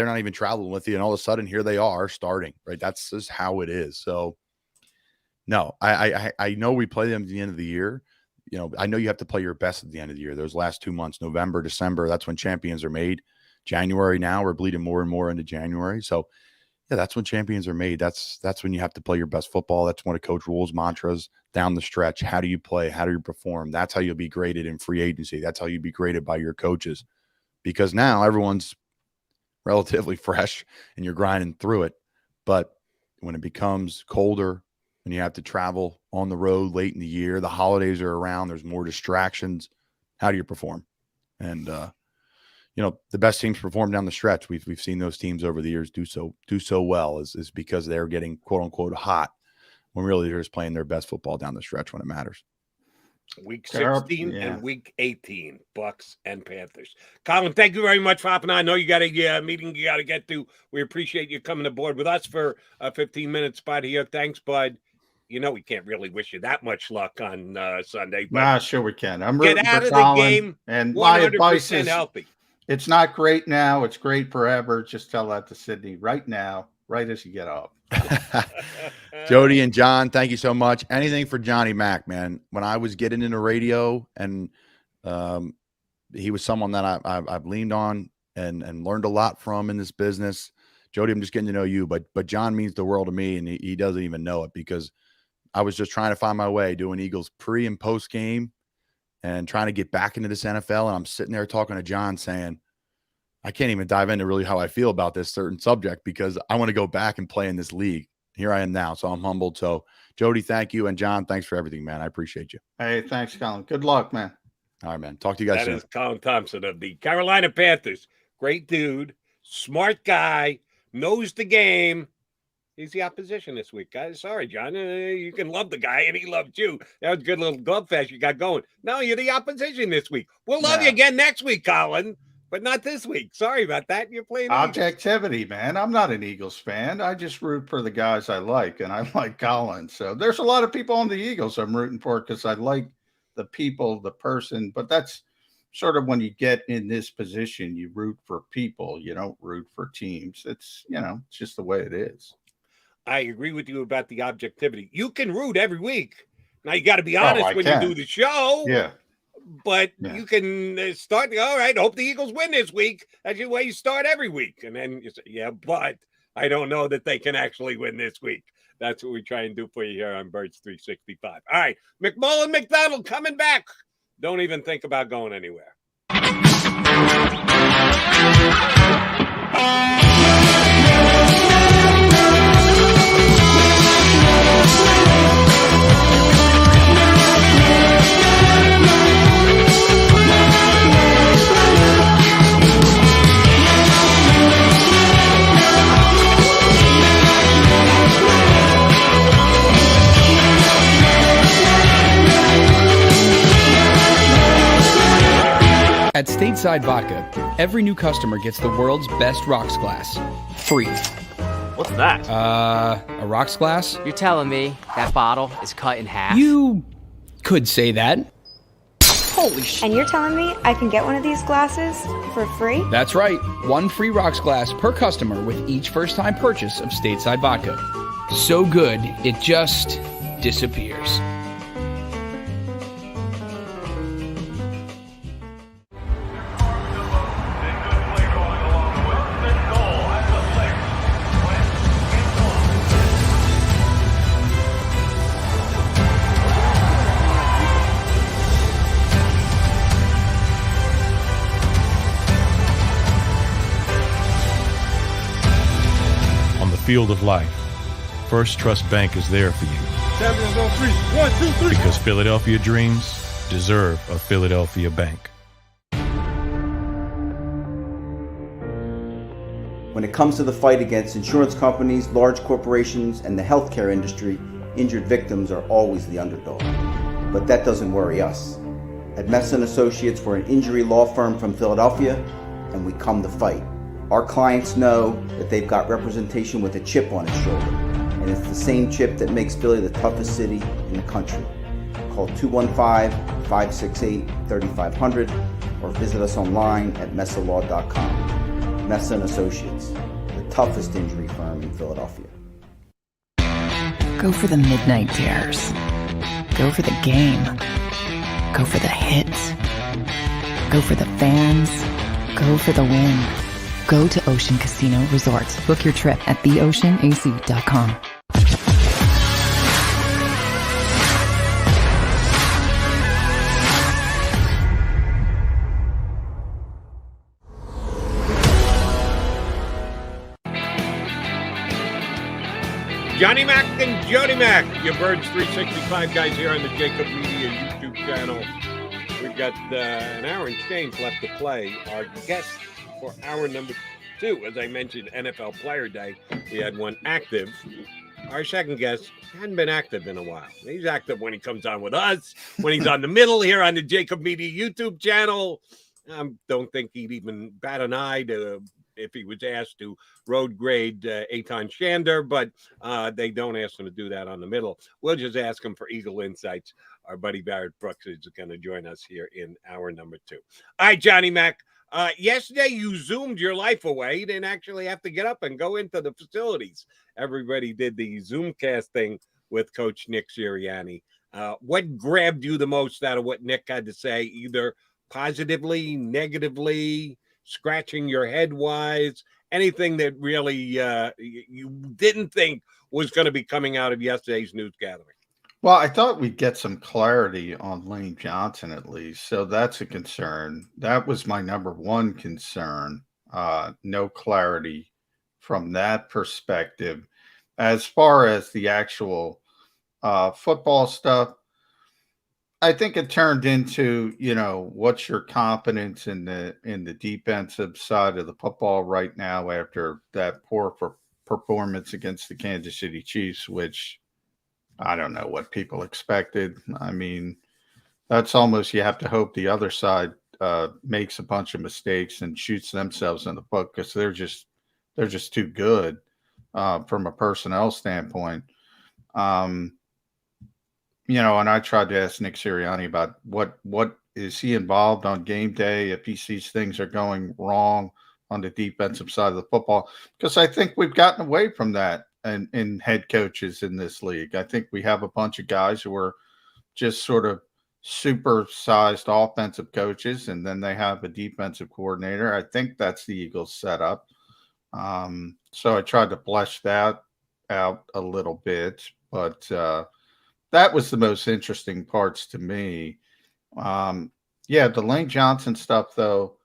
not even traveling with you. And all of a sudden, here they are starting, right? That's just how it is. So No, I know we play them at the end of the year. I know you have to play your best at the end of the year. Those last 2 months, November, December, that's when champions are made. January now, we're bleeding more and more into January. So, yeah, that's when champions are made. That's when you have to play your best football. That's one of Coach Rule's mantras down the stretch. How do you play? How do you perform? That's how you'll be graded in free agency. That's how you'll be graded by your coaches. Because now everyone's relatively fresh and you're grinding through it. But when it becomes colder, when you have to travel on the road late in the year, the holidays are around, there's more distractions. How do you perform? And, the best teams perform down the stretch. We've seen those teams over the years do so well is because they're getting quote unquote hot when really they're just playing their best football down the stretch when it matters. Week 16 and week 18, Bucks and Panthers. Colin, thank you very much for hopping on. I know you got a meeting you got to get to. We appreciate you coming aboard with us for a 15-minute spot here. Thanks, bud. We can't really wish you that much luck on Sunday. But sure we can. I'm get rooting out for of Colin, the game. and my advice 100% is healthy. It's not great now. It's great forever. Just tell that to Sydney right now, right as you get up. Jody and John, thank you so much. Anything for Johnny Mac, man. When I was getting into radio, and he was someone that I've leaned on and learned a lot from in this business. Jody, I'm just getting to know you, but John means the world to me, and he doesn't even know it, because I was just trying to find my way doing Eagles pre and post game and trying to get back into this NFL. And I'm sitting there talking to John saying, I can't even dive into really how I feel about this certain subject because I want to go back and play in this league. Here I am now. So I'm humbled. So Jody, thank you. And John, thanks for everything, man. I appreciate you. Hey, thanks, Colin. Good luck, man. All right, man. Talk to you guys soon. That is Colin Thompson of the Carolina Panthers. Great dude, smart guy, knows the game. He's the opposition this week, guys. Sorry, John. You can love the guy, and he loved you. That was a good little glove fest you got going. No, you're the opposition this week. We'll love you again next week, Colin, but not this week. Sorry about that. You're playing objectivity, man. I'm not an Eagles fan. I just root for the guys I like, and I like Colin. So there's a lot of people on the Eagles I'm rooting for because I like the people, the person. But that's sort of when you get in this position, you root for people. You don't root for teams. It's just the way it is. I agree with you about the objectivity. You can root every week. Now, you got to be honest when you do the show. Yeah. But you can start, all right, hope the Eagles win this week. That's the way you start every week. And then you say, yeah, but I don't know that they can actually win this week. That's what we try and do for you here on Birds 365. All right, McMullen, McDonald coming back. Don't even think about going anywhere. At Stateside Vodka, every new customer gets the world's best rocks glass, free. What's that? A rocks glass? You're telling me that bottle is cut in half? You could say that. Holy shit. And you're telling me I can get one of these glasses for free? That's right. One free rocks glass per customer with each first-time purchase of Stateside Vodka. So good, it just disappears. Field of life, First Trust Bank is there for you. Champions on three. 1, 2, 3. Because Philadelphia dreams deserve a Philadelphia bank. When it comes to the fight against insurance companies, large corporations, and the healthcare industry, injured victims are always the underdog. But that doesn't worry us. At Messa & Associates, we're an injury law firm from Philadelphia, and we come to fight. Our clients know that they've got representation with a chip on its shoulder, and it's the same chip that makes Philly the toughest city in the country. Call 215-568-3500 or visit us online at messalaw.com. Messa & Associates, the toughest injury firm in Philadelphia. Go for the midnight dares. Go for the game. Go for the hits. Go for the fans. Go for the win. Go to Ocean Casino Resort. Book your trip at theoceanac.com. Johnny Mac and Jody Mac, your Birds 365 guys here on the JAKIB Media YouTube channel. We've got an hour and change left to play. Our guest for hour number 2, as I mentioned, NFL Player Day. We had one active. Our second guest hadn't been active in a while. He's active when he comes on with us, when he's on the middle here on the JAKIB Media YouTube channel. Don't think he'd even bat an eye to if he was asked to road grade Eitan Shander, but they don't ask him to do that on the middle. We'll just ask him for Eagle Insights. Our buddy Barrett Brooks is going to join us here in hour number 2. All right, Johnny Mac. Yesterday you zoomed your life away. You didn't actually have to get up and go into the facilities. Everybody did the Zoomcast thing with Coach Nick Sirianni. What grabbed you the most out of what Nick had to say, either positively, negatively, scratching your head wise, anything that really you didn't think was going to be coming out of yesterday's news gathering? Well, I thought we'd get some clarity on Lane Johnson at least. So that's a concern. That was my number one concern. No clarity from that perspective. As far as the actual football stuff, I think it turned into, what's your confidence in the defensive side of the football right now after that poor performance against the Kansas City Chiefs, which I don't know what people expected. I mean, that's almost, you have to hope the other side makes a bunch of mistakes and shoots themselves in the foot because they're just too good from a personnel standpoint. And I tried to ask Nick Sirianni about what is he involved on game day if he sees things are going wrong on the defensive side of the football, because I think we've gotten away from that in head coaches in this league. I think we have a bunch of guys who are just sort of super-sized offensive coaches, and then they have a defensive coordinator. I think that's the Eagles setup. So I tried to flesh that out a little bit, but that was the most interesting parts to me. The Lane Johnson stuff, though,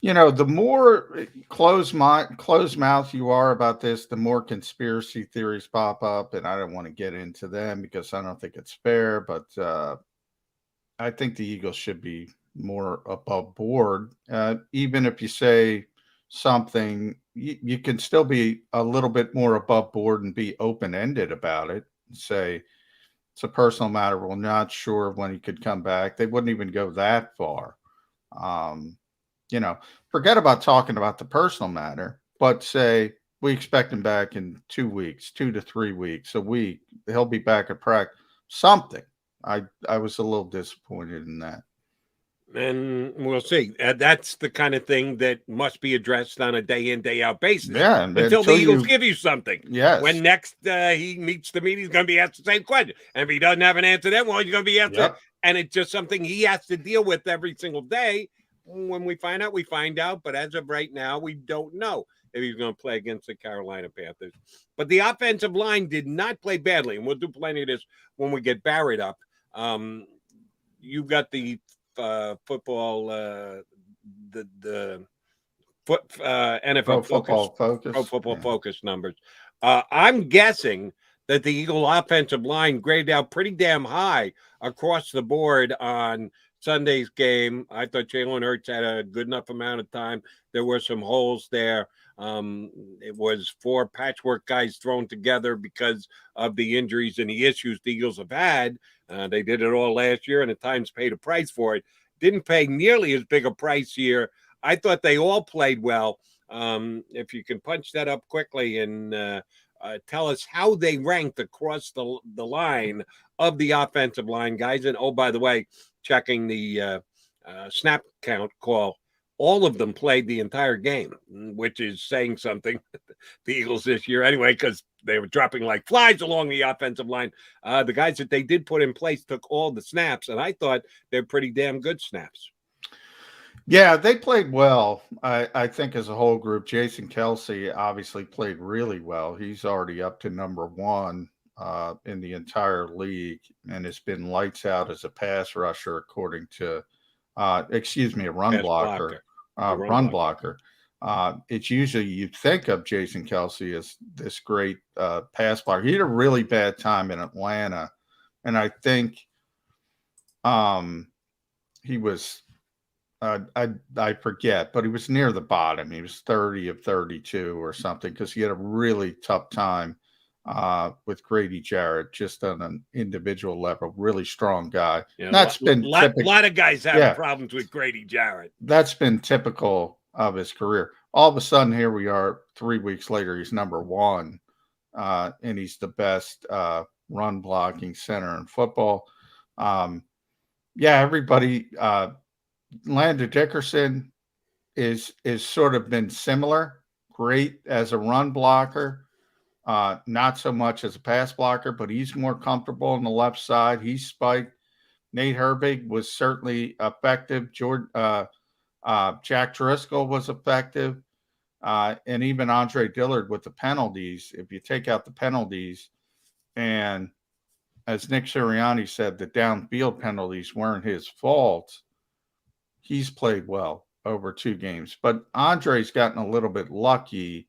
the more closed mouth you are about this, the more conspiracy theories pop up, and I don't want to get into them because I don't think it's fair, but I think the Eagles should be more above board. Even if you say something, you can still be a little bit more above board and be open-ended about it. Say it's a personal matter. We're not sure when he could come back. They wouldn't even go that far. Forget about talking about the personal matter, but say we expect him back in 2 weeks, 2 to 3 weeks, a week. He'll be back at practice. Something. I was a little disappointed in that. And we'll see. That's the kind of thing that must be addressed on a day in, day out basis. Yeah. Until the Eagles give you something. Yes. When next he meets the media, he's going to be asked the same question. And if he doesn't have an answer then, well, he's going to be asked. Yep. And it's just something he has to deal with every single day. When we find out, we find out. But as of right now, we don't know if he's going to play against the Carolina Panthers. But the offensive line did not play badly. And we'll do plenty of this when we get Barrett up. You've got the football, NFL Pro Football Focus numbers. I'm guessing that the Eagle offensive line graded out pretty damn high across the board on Sunday's game. I thought Jalen Hurts had a good enough amount of time. There were some holes there. It was 4 patchwork guys thrown together because of the injuries and the issues the Eagles have had. They did it all last year and at times paid a price for it. Didn't pay nearly as big a price here. I thought they all played well. If you can punch that up quickly and tell us how they ranked across the line of the offensive line guys. And, oh, by the way, checking the snap count call, all of them played the entire game, which is saying something, the Eagles this year anyway, because they were dropping like flies along the offensive line. The guys that they did put in place took all the snaps, and I thought they're pretty damn good snaps. Yeah, they played well. I think as a whole group, Jason Kelsey obviously played really well. He's already up to number 1 in the entire league, and it's been lights out as a pass rusher, according to, a run blocker. Run blocker. It's usually you think of Jason Kelsey as this great pass blocker. He had a really bad time in Atlanta, and I think he was. I forget, but he was near the bottom. He was 30 of 32 or something because he had a really tough time with Grady Jarrett, just on an individual level. Really strong guy. Yeah, That's been a lot of guys have problems with Grady Jarrett. That's been typical of his career. All of a sudden, here we are 3 weeks later. He's number 1, and he's the best run blocking center in football. Everybody. Landon Dickerson is sort of been similar. Great as a run blocker, not so much as a pass blocker, but he's more comfortable on the left side. He's spiked. Nate Herbig was certainly effective. Jack Driscoll was effective, and even Andre Dillard with the penalties. If you take out the penalties, and as Nick Sirianni said, the downfield penalties weren't his fault. He's played well over 2 games, but Andre's gotten a little bit lucky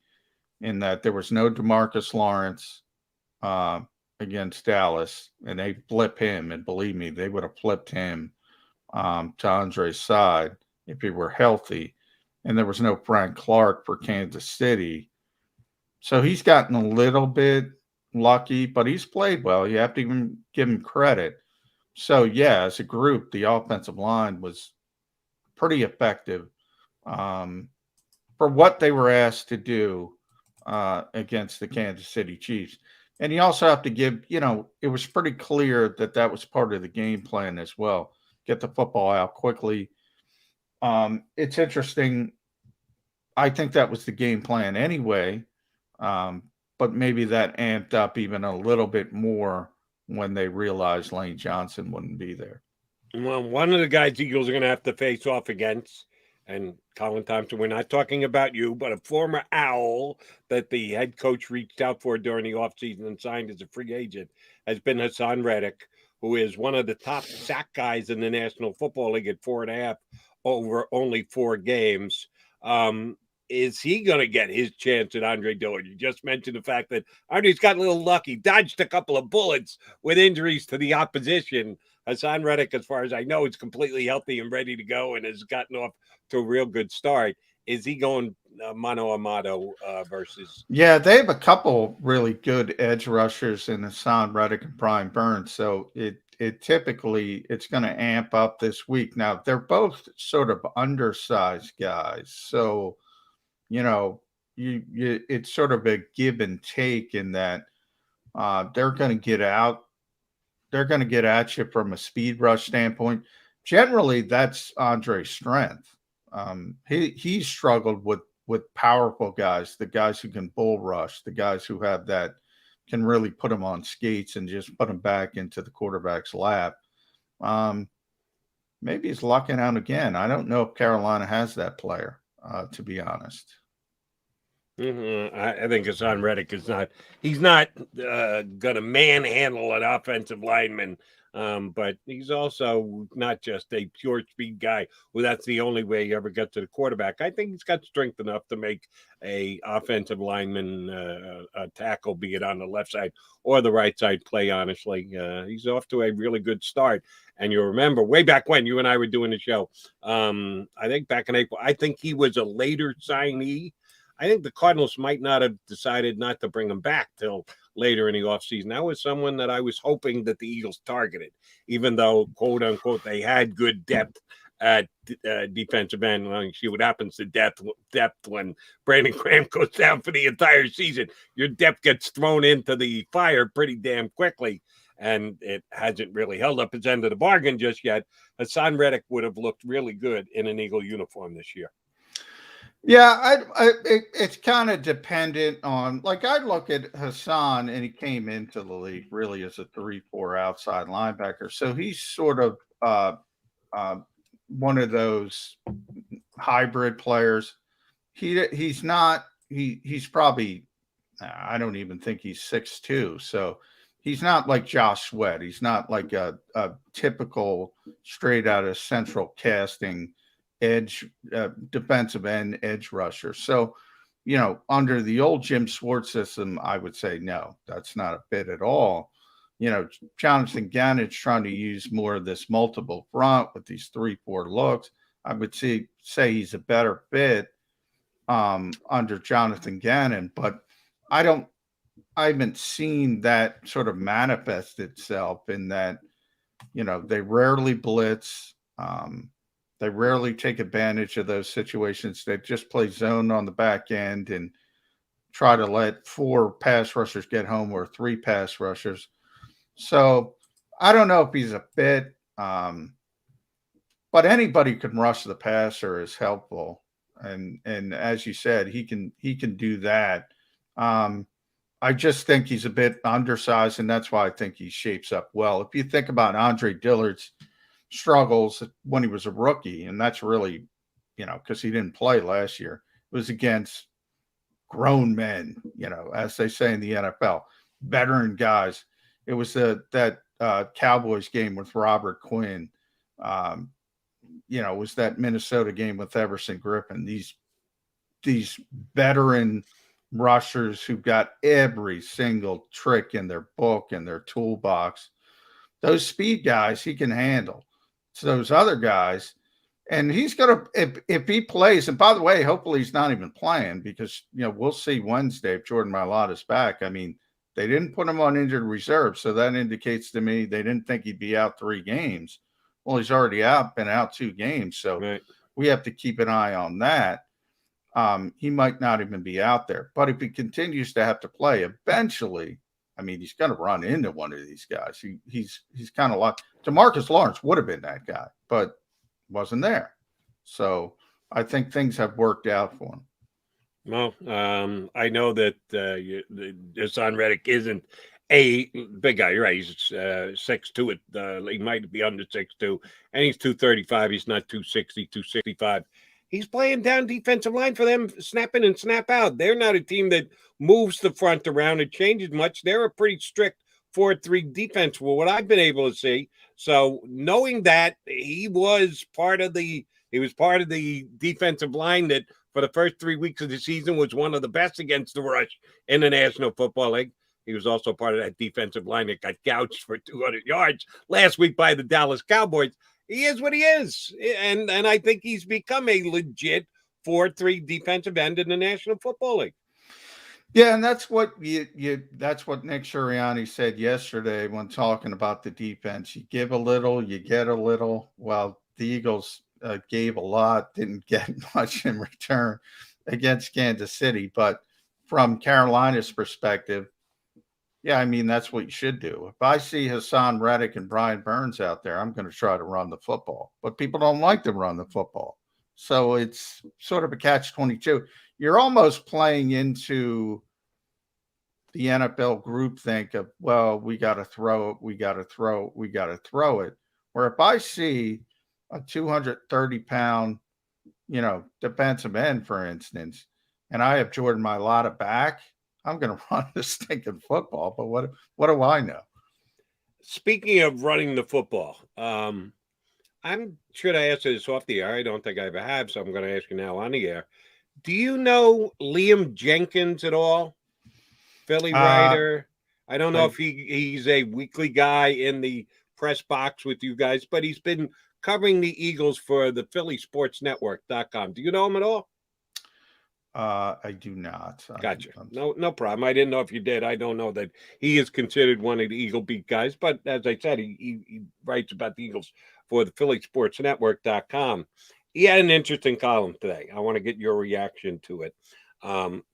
in that there was no DeMarcus Lawrence against Dallas, and they flip him. And believe me, they would have flipped him to Andre's side if he were healthy. And there was no Frank Clark for Kansas City. So he's gotten a little bit lucky, but he's played well. You have to even give him credit. So, yeah, as a group, the offensive line was pretty effective for what they were asked to do against the Kansas City Chiefs. And you also have to give, it was pretty clear that that was part of the game plan as well. Get the football out quickly. It's interesting. I think that was the game plan anyway, but maybe that amped up even a little bit more when they realized Lane Johnson wouldn't be there. Well, one of the guys the Eagles are going to have to face off against, and Colin Thompson, we're not talking about you, but a former Owl that the head coach reached out for during the offseason and signed as a free agent, has been Hassan Reddick, who is one of the top sack guys in the National Football League at 4.5 over only 4 games. Is he going to get his chance at Andre Dillard? You just mentioned the fact that Andre's got a little lucky, dodged a couple of bullets with injuries to the opposition. Hassan Reddick, as far as I know, is completely healthy and ready to go and has gotten off to a real good start. Is he going mano a mano versus? Yeah, they have a couple really good edge rushers in Hassan Reddick and Brian Burns. So it typically it's going to amp up this week. Now they're both sort of undersized guys, so it's sort of a give and take in that they're going to get out. They're going to get at you from a speed rush standpoint. Generally, that's Andre's strength. He's struggled with powerful guys, the guys who can bull rush, the guys who have that can really put them on skates and just put them back into the quarterback's lap. Maybe he's lucking out again. I don't know if Carolina has that player, to be honest. I think Hassan Reddick is not. He's not going to manhandle an offensive lineman, but he's also not just a pure speed guy. Well, that's the only way you ever get to the quarterback. I think he's got strength enough to make a offensive lineman a tackle, be it on the left side or the right side, play. Honestly, he's off to a really good start. And you remember way back when you and I were doing the show, I think back in April, I think he was a later signee. I think the Cardinals might not have decided not to bring him back till later in the offseason. That was someone that I was hoping that the Eagles targeted, even though, quote unquote, they had good depth at defensive end. Well, see what happens to depth when Brandon Graham goes down for the entire season. Your depth gets thrown into the fire pretty damn quickly, and it hasn't really held up its end of the bargain just yet. Hassan Reddick would have looked really good in an Eagle uniform this year. Yeah, it's kind of dependent on, like, I look at Hassan, and he came into the league really as a 3-4 outside linebacker. So he's sort of uh, one of those hybrid players. He's not, he's probably, I don't even think he's 6'2". So he's not like Josh Sweat. He's not like a typical straight out of central casting edge defensive end edge rusher. So, under the old Jim Schwartz system, I would say no, that's not a fit at all. Jonathan Gannon's trying to use more of this multiple front with these 3-4 looks. I would say he's a better fit under Jonathan Gannon, but I haven't seen that sort of manifest itself in that, they rarely blitz. They rarely take advantage of those situations. They just play zone on the back end and try to let 4 pass rushers get home or 3 pass rushers. So I don't know if he's a fit, but anybody who can rush the passer is helpful. And as you said, he can do that. I just think he's a bit undersized, and that's why I think he shapes up well. If you think about Andre Dillard's struggles when he was a rookie, and that's really, because he didn't play last year, it was against grown men, as they say in the NFL, veteran guys. It was that Cowboys game with Robert Quinn. It was that Minnesota game with Everson Griffin. These veteran rushers who've got every single trick in their book and their toolbox. Those speed guys he can handle. So those other guys, and he's gonna, if he plays, and by the way, hopefully he's not even playing, because we'll see Wednesday if Jordan Mailata's back. I mean, they didn't put him on injured reserve, so that indicates to me they didn't think he'd be out 3 games. Well, he's already been out 2 games, so we have to keep an eye on that. He might not even be out there, but if he continues to have to play, eventually, I mean, he's going to run into one of these guys. He's kind of like DeMarcus Lawrence would have been that guy, but wasn't there. So I think things have worked out for him. Well, I know that Hassan Reddick isn't a big guy. You're right. He's 6'2". He might be under 6'2", and he's 235. He's not 260, 265. He's playing down defensive line for them, snap in and snap out. They're not a team that moves the front around and changes much. They're a pretty strict 4-3 defense, for what I've been able to see. So knowing that he was part of the defensive line that for the first 3 weeks of the season was one of the best against the rush in the National Football League. He was also part of that defensive line that got gouged for 200 yards last week by the Dallas Cowboys. He is what he is, and I think he's become a legit 4-3 defensive end in the National Football League. Yeah, and that's what that's what Nick Sirianni said yesterday when talking about the defense. You give a little, you get a little. Well, the Eagles gave a lot, didn't get much in return against Kansas City. But from Carolina's perspective, yeah, I mean, that's what you should do. If I see Hassan Reddick and Brian Burns out there, I'm going to try to run the football. But people don't like to run the football. So it's sort of a catch-22. You're almost playing into the NFL groupthink of, well, we got to throw it, we got to throw it, we got to throw it. Where if I see a 230-pound, defensive end, for instance, and I have Jordan Mailata back, I'm going to run this stinking football. But what do I know? Speaking of running the football, should I answer this off the air? I don't think I ever have, so I'm going to ask you now on the air. Do you know Liam Jenkins at all? Philly writer. I don't know if he's a weekly guy in the press box with you guys, but he's been covering the Eagles for the PhillySportsNetwork.com. Do you know him at all? I do not. Gotcha. No problem. I didn't know if you did. I don't know that he is considered one of the Eagle beat guys, but as I said, he writes about the Eagles for the PhillySportsNetwork.com. He had an interesting column today. I want to get your reaction to it.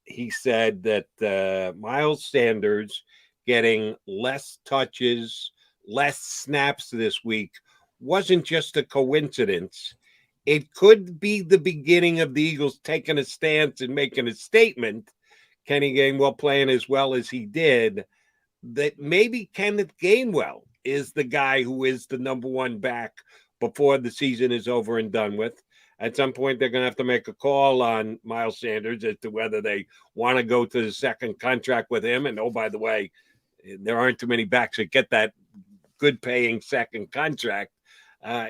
He said that Miles Sanders getting less touches, less snaps this week wasn't just a coincidence. it could be the beginning of the Eagles taking a stance and making a statement. Kenny Gainwell playing as well as he did, that maybe Kenneth Gainwell is the guy who is the number one back before the season is over and done with. At some point, they're going to have to make a call on Miles Sanders as to whether they want to go to the second contract with him. And, oh, by the way, there aren't too many backs that get that good paying second contract.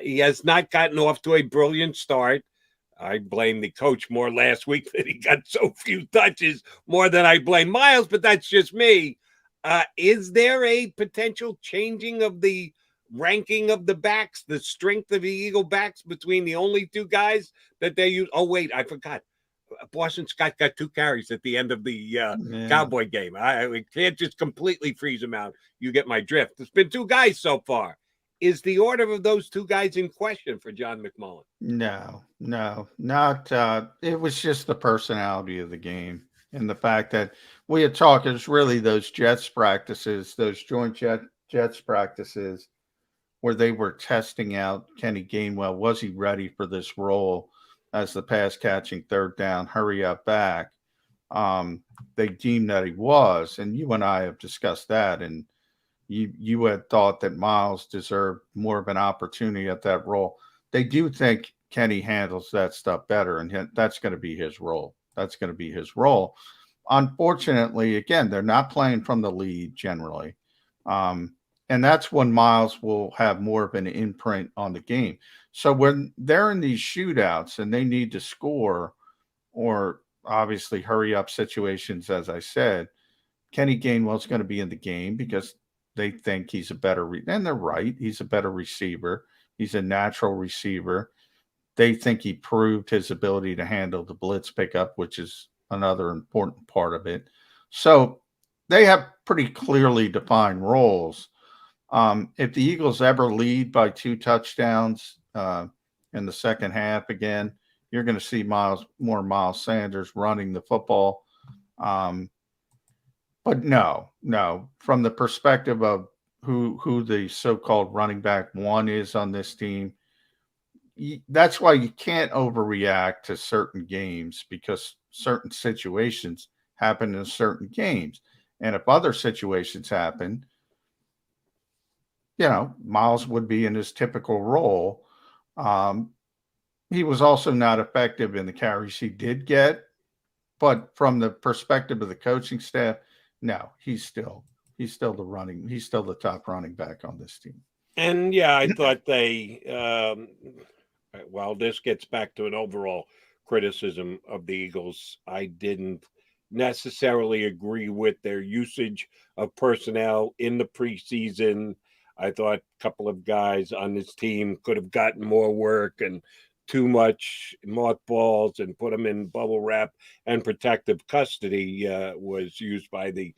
He has not gotten off to a brilliant start. I blame the coach more last week that he got so few touches more than I blame Miles, but that's just me. Is there a potential changing of the ranking of the backs, the strength of the Eagle backs between the only two guys that they use? Oh, wait, I forgot. Boston Scott got 2 carries at the end of the Cowboy game. We can't just completely freeze him out. You get my drift. There's been 2 guys so far. Is the order of those 2 guys in question for John McMullen? No, not. It was just the personality of the game and the fact that we had talked. It's really those Jets practices, those joint Jets practices, where they were testing out Kenny Gainwell. Was he ready for this role as the pass catching third down, hurry up back? They deemed that he was, and you and I have discussed that, and you had thought that Miles deserved more of an opportunity at that role. They do think Kenny handles that stuff better, and that's going to be his role. That's going to be his role. Unfortunately, again, they're not playing from the lead generally. And that's when Miles will have more of an imprint on the game. So when they're in these shootouts and they need to score or obviously hurry up situations, as I said, Kenny Gainwell's going to be in the game because they think he's a better and they're right. He's a better receiver. He's a natural receiver. They think he proved his ability to handle the blitz pickup, which is another important part of it. So they have pretty clearly defined roles. If the Eagles ever lead by 2 touchdowns in the second half again, you're going to see more Miles Sanders running the football. But no, from the perspective of who the so-called running back 1 is on this team, that's why you can't overreact to certain games because certain situations happen in certain games. And if other situations happen, Miles would be in his typical role. He was also not effective in the carries he did get, but from the perspective of the coaching staff, no, he's still the top running back on this team. And yeah, I thought this gets back to an overall criticism of the Eagles. I didn't necessarily agree with their usage of personnel in the preseason. I thought a couple of guys on this team could have gotten more work and too much mothballs and put them in bubble wrap and protective custody was used by the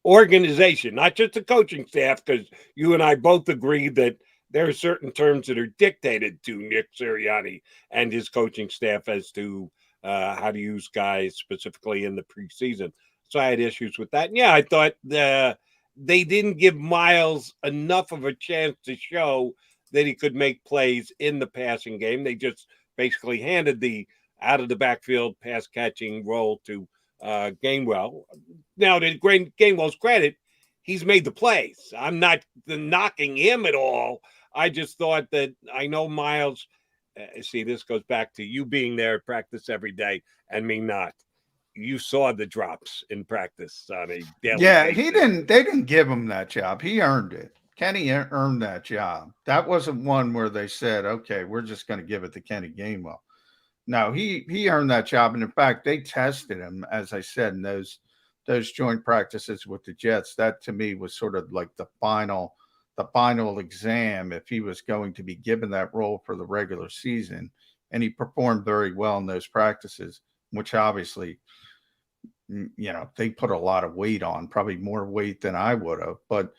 organization, not just the coaching staff, because you and I both agree that there are certain terms that are dictated to Nick Sirianni and his coaching staff as to how to use guys specifically in the preseason. So I had issues with that. And yeah, I thought they didn't give Miles enough of a chance to show that he could make plays in the passing game. They just basically handed the out of the backfield pass catching role to Gainwell. Now, to Gainwell's credit, he's made the plays. I'm not knocking him at all. I just thought that I know Miles. See, this goes back to you being there at practice every day and me not. You saw the drops in practice on a daily basis. They didn't give him that job. He earned it. Kenny earned that job. That wasn't one where they said, okay, we're just going to give it to Kenny Gainwell. No, he earned that job. And in fact, they tested him, as I said, in those joint practices with the Jets. That to me was sort of like the final exam if he was going to be given that role for the regular season. And he performed very well in those practices, which obviously, they put a lot of weight on, probably more weight than I would have. But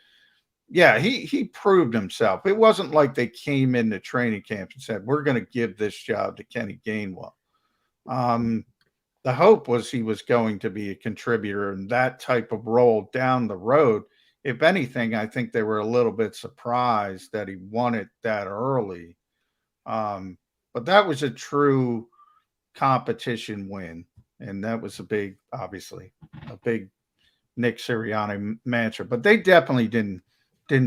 yeah, he proved himself. It wasn't like they came into training camp and said, we're going to give this job to Kenny Gainwell. The hope was he was going to be a contributor in that type of role down the road. If anything, I think they were a little bit surprised that he won it that early. But But that was a true competition win. And that was obviously a big Nick Sirianni mantra. But they definitely didn't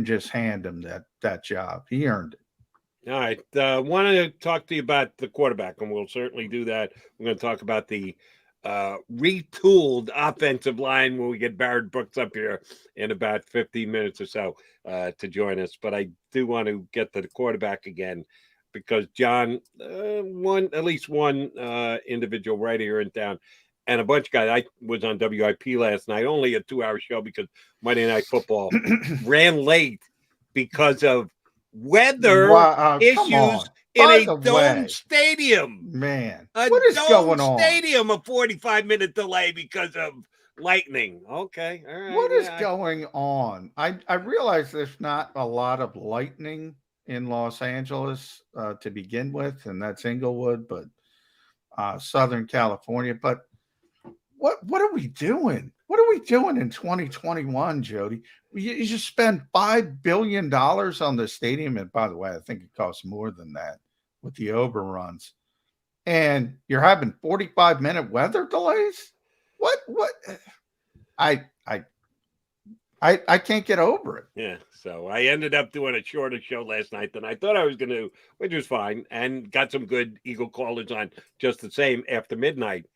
just hand him that job. He earned it. All right. Want to talk to you about the quarterback, and we'll certainly do that. We're going to talk about the retooled offensive line when we get Barrett Brooks up here in about 15 minutes or so to join us. But I do want to get to the quarterback again because John, at least one individual right here in town, and a bunch of guys. I was on WIP last night, only a 2-hour show because Monday Night Football ran late because of weather issues in a dome stadium. Man, what is going on? Stadium, a 45-minute delay because of lightning. Okay, all right. What is going on? I realize there's not a lot of lightning in Los Angeles to begin with, and that's Inglewood, but Southern California. But what are we doing? What are we doing in 2021, Jody? You just spend $5 billion on the stadium. And by the way, I think it costs more than that with the overruns. And you're having 45-minute weather delays? What? I can't get over it. Yeah. So I ended up doing a shorter show last night than I thought I was going to, which was fine, and got some good Eagle callers on just the same after midnight.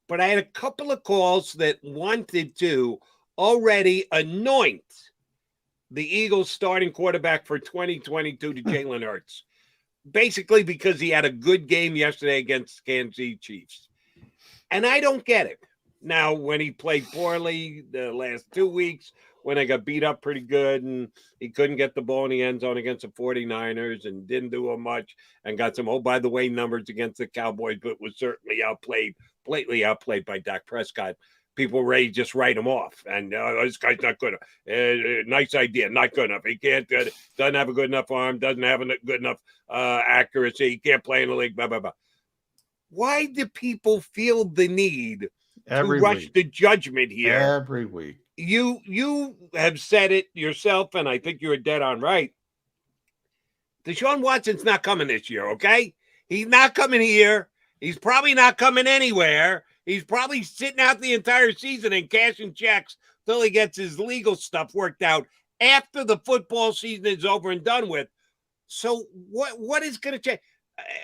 But I had a couple of calls that wanted to already anoint the Eagles starting quarterback for 2022 to Jalen Hurts, basically because he had a good game yesterday against Kansas City Chiefs. And I don't get it. Now, when he played poorly the last 2 weeks, when I got beat up pretty good and he couldn't get the ball in the end zone against the 49ers and didn't do much and got some, oh, by the way, numbers against the Cowboys, but was certainly blatantly outplayed by Dak Prescott. People were ready to just write him off. And this guy's not good enough. Nice idea, not good enough. He doesn't have a good enough arm, doesn't have a good enough accuracy. He can't play in the league, blah, blah, blah. Why do people feel the need to rush the judgment here? Every week. You have said it yourself, and I think you're dead on right. Deshaun Watson's not coming this year, okay? He's not coming here. He's probably not coming anywhere. He's probably sitting out the entire season and cashing checks till he gets his legal stuff worked out after the football season is over and done with. So what is going to change?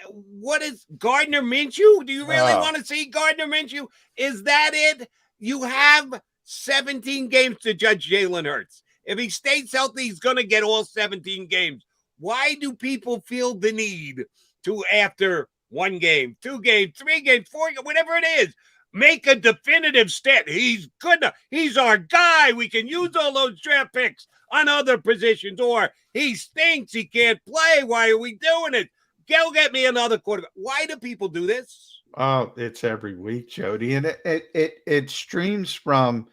What is Gardner Minshew? Do you really want to see Gardner Minshew? Is that it? You have 17 games to judge Jalen Hurts. If he stays healthy, he's going to get all 17 games. Why do people feel the need to, after 1 game, 2 games, 3 games, 4 games, whatever it is, make a definitive stand? He's good enough. He's our guy. We can use all those draft picks on other positions. Or he stinks. He can't play. Why are we doing it? Go get me another quarterback. Why do people do this? Oh, it's every week, Jody. And it streams from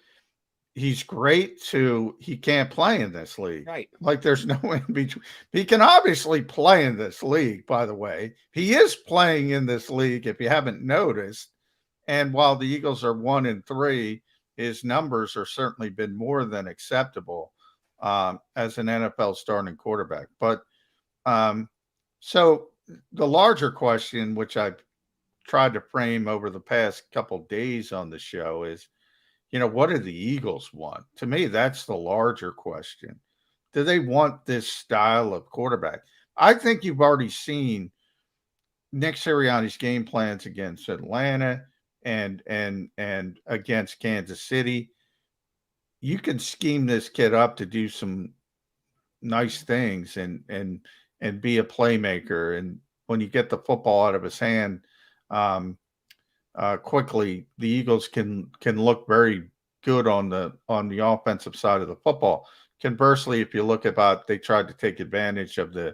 he's great to he can't play in this league. Right. Like there's no in between. He can obviously play in this league, by the way. He is playing in this league, if you haven't noticed. And while the Eagles are 1-3, his numbers are certainly been more than acceptable as an NFL starting quarterback. But so the larger question, which I've tried to frame over the past couple of days on the show, is, what do the Eagles want? To me, that's the larger question. Do they want this style of quarterback? I think you've already seen Nick Sirianni's game plans against Atlanta and against Kansas City. You can scheme this kid up to do some nice things and be a playmaker. And when you get the football out of his hand quickly, the Eagles can look very good on the offensive side of the football. Conversely, if you look about, they tried to take advantage of the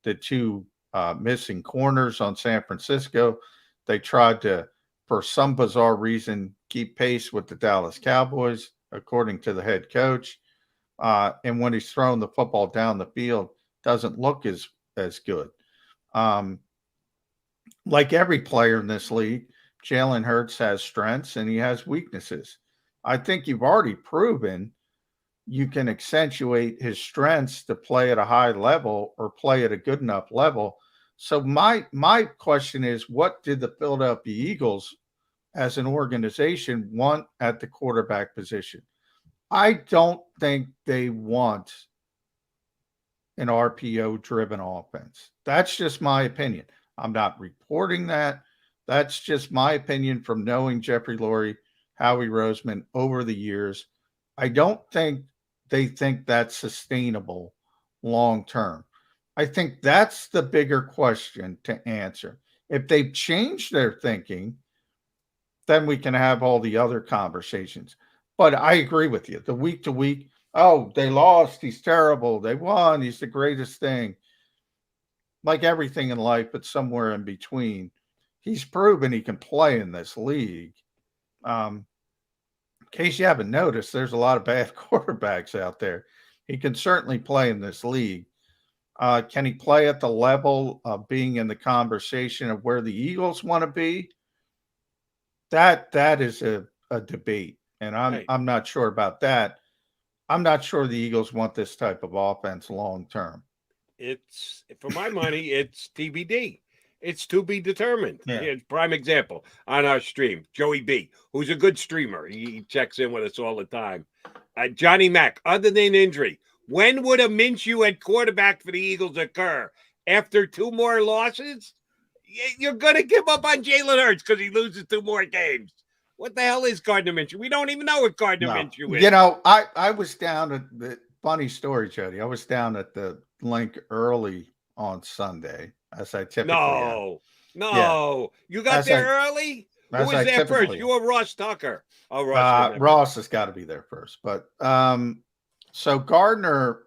2 missing corners on San Francisco. They tried to, for some bizarre reason, keep pace with the Dallas Cowboys, according to the head coach. And when he's throwing the football down the field, doesn't look as good. Like every player in this league, Jalen Hurts has strengths and he has weaknesses. I think you've already proven you can accentuate his strengths to play at a high level or play at a good enough level So my question is, what did the Philadelphia Eagles as an organization want at the quarterback position? I don't think they want an RPO-driven offense. That's just my opinion. I'm not reporting that. That's just my opinion from knowing Jeffrey Lurie, Howie Roseman over the years. I don't think they think that's sustainable long term. I think that's the bigger question to answer. If they've changed their thinking, then we can have all the other conversations. But I agree with you. The week to week, oh, they lost. He's terrible. They won. He's the greatest thing. Like everything in life, but somewhere in between. He's proven he can play in this league. In case you haven't noticed, there's a lot of bad quarterbacks out there. He can certainly play in this league. Can he play at the level of being in the conversation of where the Eagles want to be? That is a debate, and I'm not sure about that. I'm not sure the Eagles want this type of offense long term. It's, for my money, it's TBD. It's to be determined. Yeah. Here's prime example on our stream. Joey B, who's a good streamer. He checks in with us all the time. Johnny Mack, other than injury, when would a Minshew at quarterback for the Eagles occur? After 2 more losses? You're going to give up on Jalen Hurts because he loses 2 more games. What the hell is Gardner Minshew? We don't even know what Gardner Minshew is. You know, I was down at the funny story, Jody. I was down at the link early on Sunday, as I typically am. No. You got there early? Who was there first? You or Ross Tucker? Oh, Ross has got to be there first. But so Gardner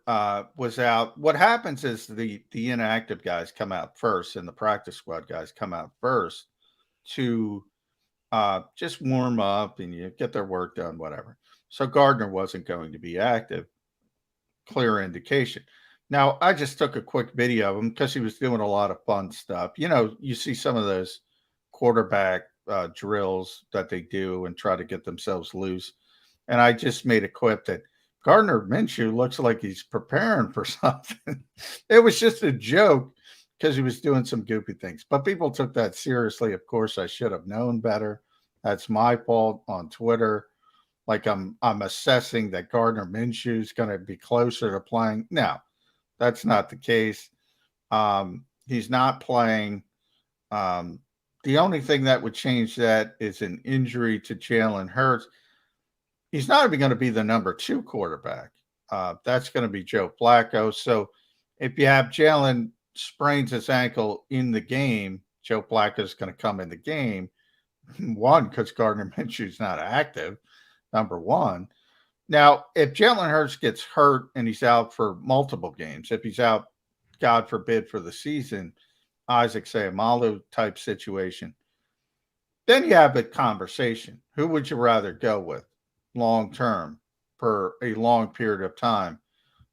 was out. What happens is the inactive guys come out first, and the practice squad guys come out first to just warm up and you get their work done, whatever. So Gardner wasn't going to be active. Clear indication. Now, I just took a quick video of him because he was doing a lot of fun stuff. You know, you see some of those quarterback drills that they do and try to get themselves loose. And I just made a quip that Gardner Minshew looks like he's preparing for something. It was just a joke because he was doing some goofy things. But people took that seriously. Of course, I should have known better. That's my fault on Twitter. Like I'm assessing that Gardner Minshew is going to be closer to playing. No, that's not the case. He's not playing. The only thing that would change that is an injury to Jalen Hurts. He's not even going to be the number 2 quarterback. That's going to be Joe Flacco. So if you have Jalen sprains his ankle in the game, Joe Flacco is going to come in the game. One, because Gardner Minshew's not active. Number one. Now, if Jalen Hurts gets hurt and he's out for multiple games, if he's out, God forbid, for the season, Isaac Seumalo type situation, then you have a conversation. Who would you rather go with long term for a long period of time,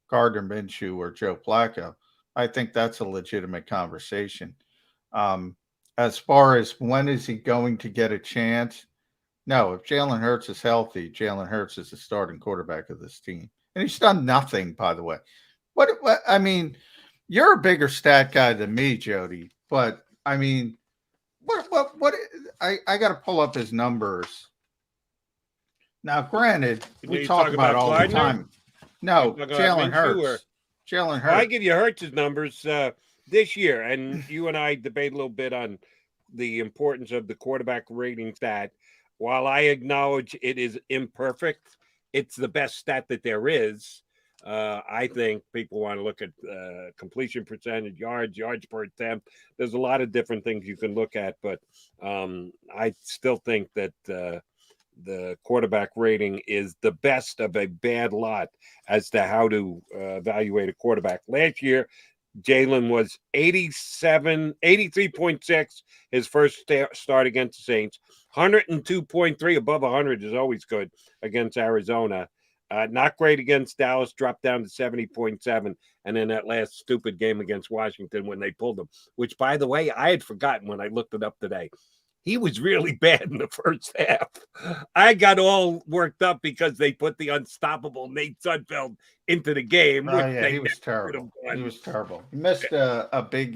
Gardner Minshew or Joe Flacco? I think that's a legitimate conversation. As far as when is he going to get a chance? No, if Jalen Hurts is healthy, Jalen Hurts is the starting quarterback of this team. And he's done nothing, by the way. What I mean, you're a bigger stat guy than me, Jody. But I mean, what I got to pull up his numbers. Now, granted, we talk about all the time. No, Jalen Hurts. Jalen Hurts. I give you Hurts' numbers this year, and you and I debate a little bit on the importance of the quarterback rating stat. While I acknowledge it is imperfect, it's the best stat that there is. I think people want to look at completion percentage, yards per attempt. There's a lot of different things you can look at, but I still think that the quarterback rating is the best of a bad lot as to how to evaluate a quarterback. Last year, Jalen was 83.6 his first start against the Saints. 102.3 above 100 is always good against Arizona. Not great against Dallas, dropped down to 70.7. And then that last stupid game against Washington when they pulled him, which, by the way, I had forgotten when I looked it up today. He was really bad in the first half. I got all worked up because they put the unstoppable Nate Sudfeld into the game. Oh, yeah, he was terrible. He was terrible. He missed a big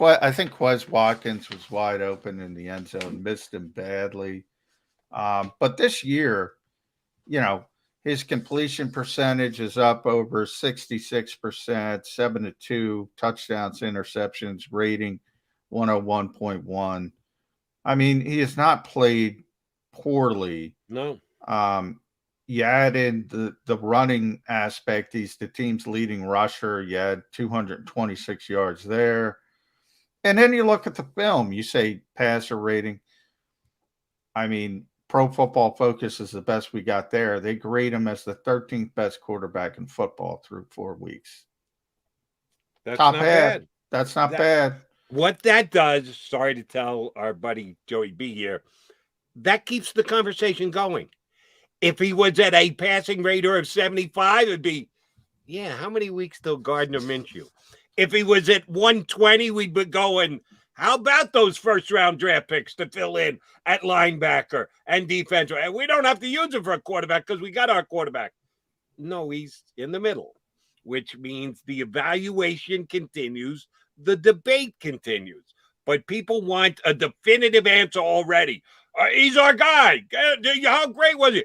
I think Quez Watkins was wide open in the end zone, missed him badly. But this year, his completion percentage is up over 66%, 7-2 touchdowns, interceptions, rating 101.1. I mean, he has not played poorly. No. You add in the running aspect. He's the team's leading rusher. You had 226 yards there. And then you look at the film. You say passer rating. I mean, Pro Football Focus is the best we got there. They grade him as the 13th best quarterback in football through 4 weeks. That's not bad. That's not bad. What that does, sorry to tell our buddy Joey B here, that keeps the conversation going. If he was at a passing rate of 75, it'd be, how many weeks till Gardner Minshew? If he was at 120, we'd be going, how about those first-round draft picks to fill in at linebacker and defense? And we don't have to use him for a quarterback because we got our quarterback. No, he's in the middle, which means the evaluation continues, the debate continues. But people want a definitive answer already. He's our guy. How great was he?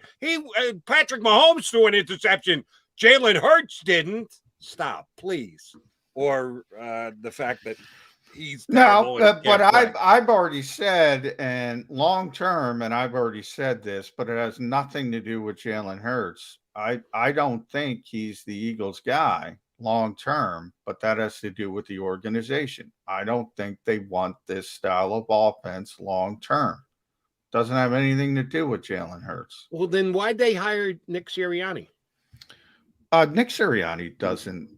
Patrick Mahomes threw an interception. Jalen Hurts didn't. Stop, please. Or the fact that he's but I've already said, and long term, and I've already said this, but it has nothing to do with Jalen Hurts. I don't think he's the Eagles guy long term, but that has to do with the organization. I don't think they want this style of offense long term. Doesn't have anything to do with Jalen Hurts. Well, then why'd they hire Nick Sirianni? Nick Sirianni doesn't.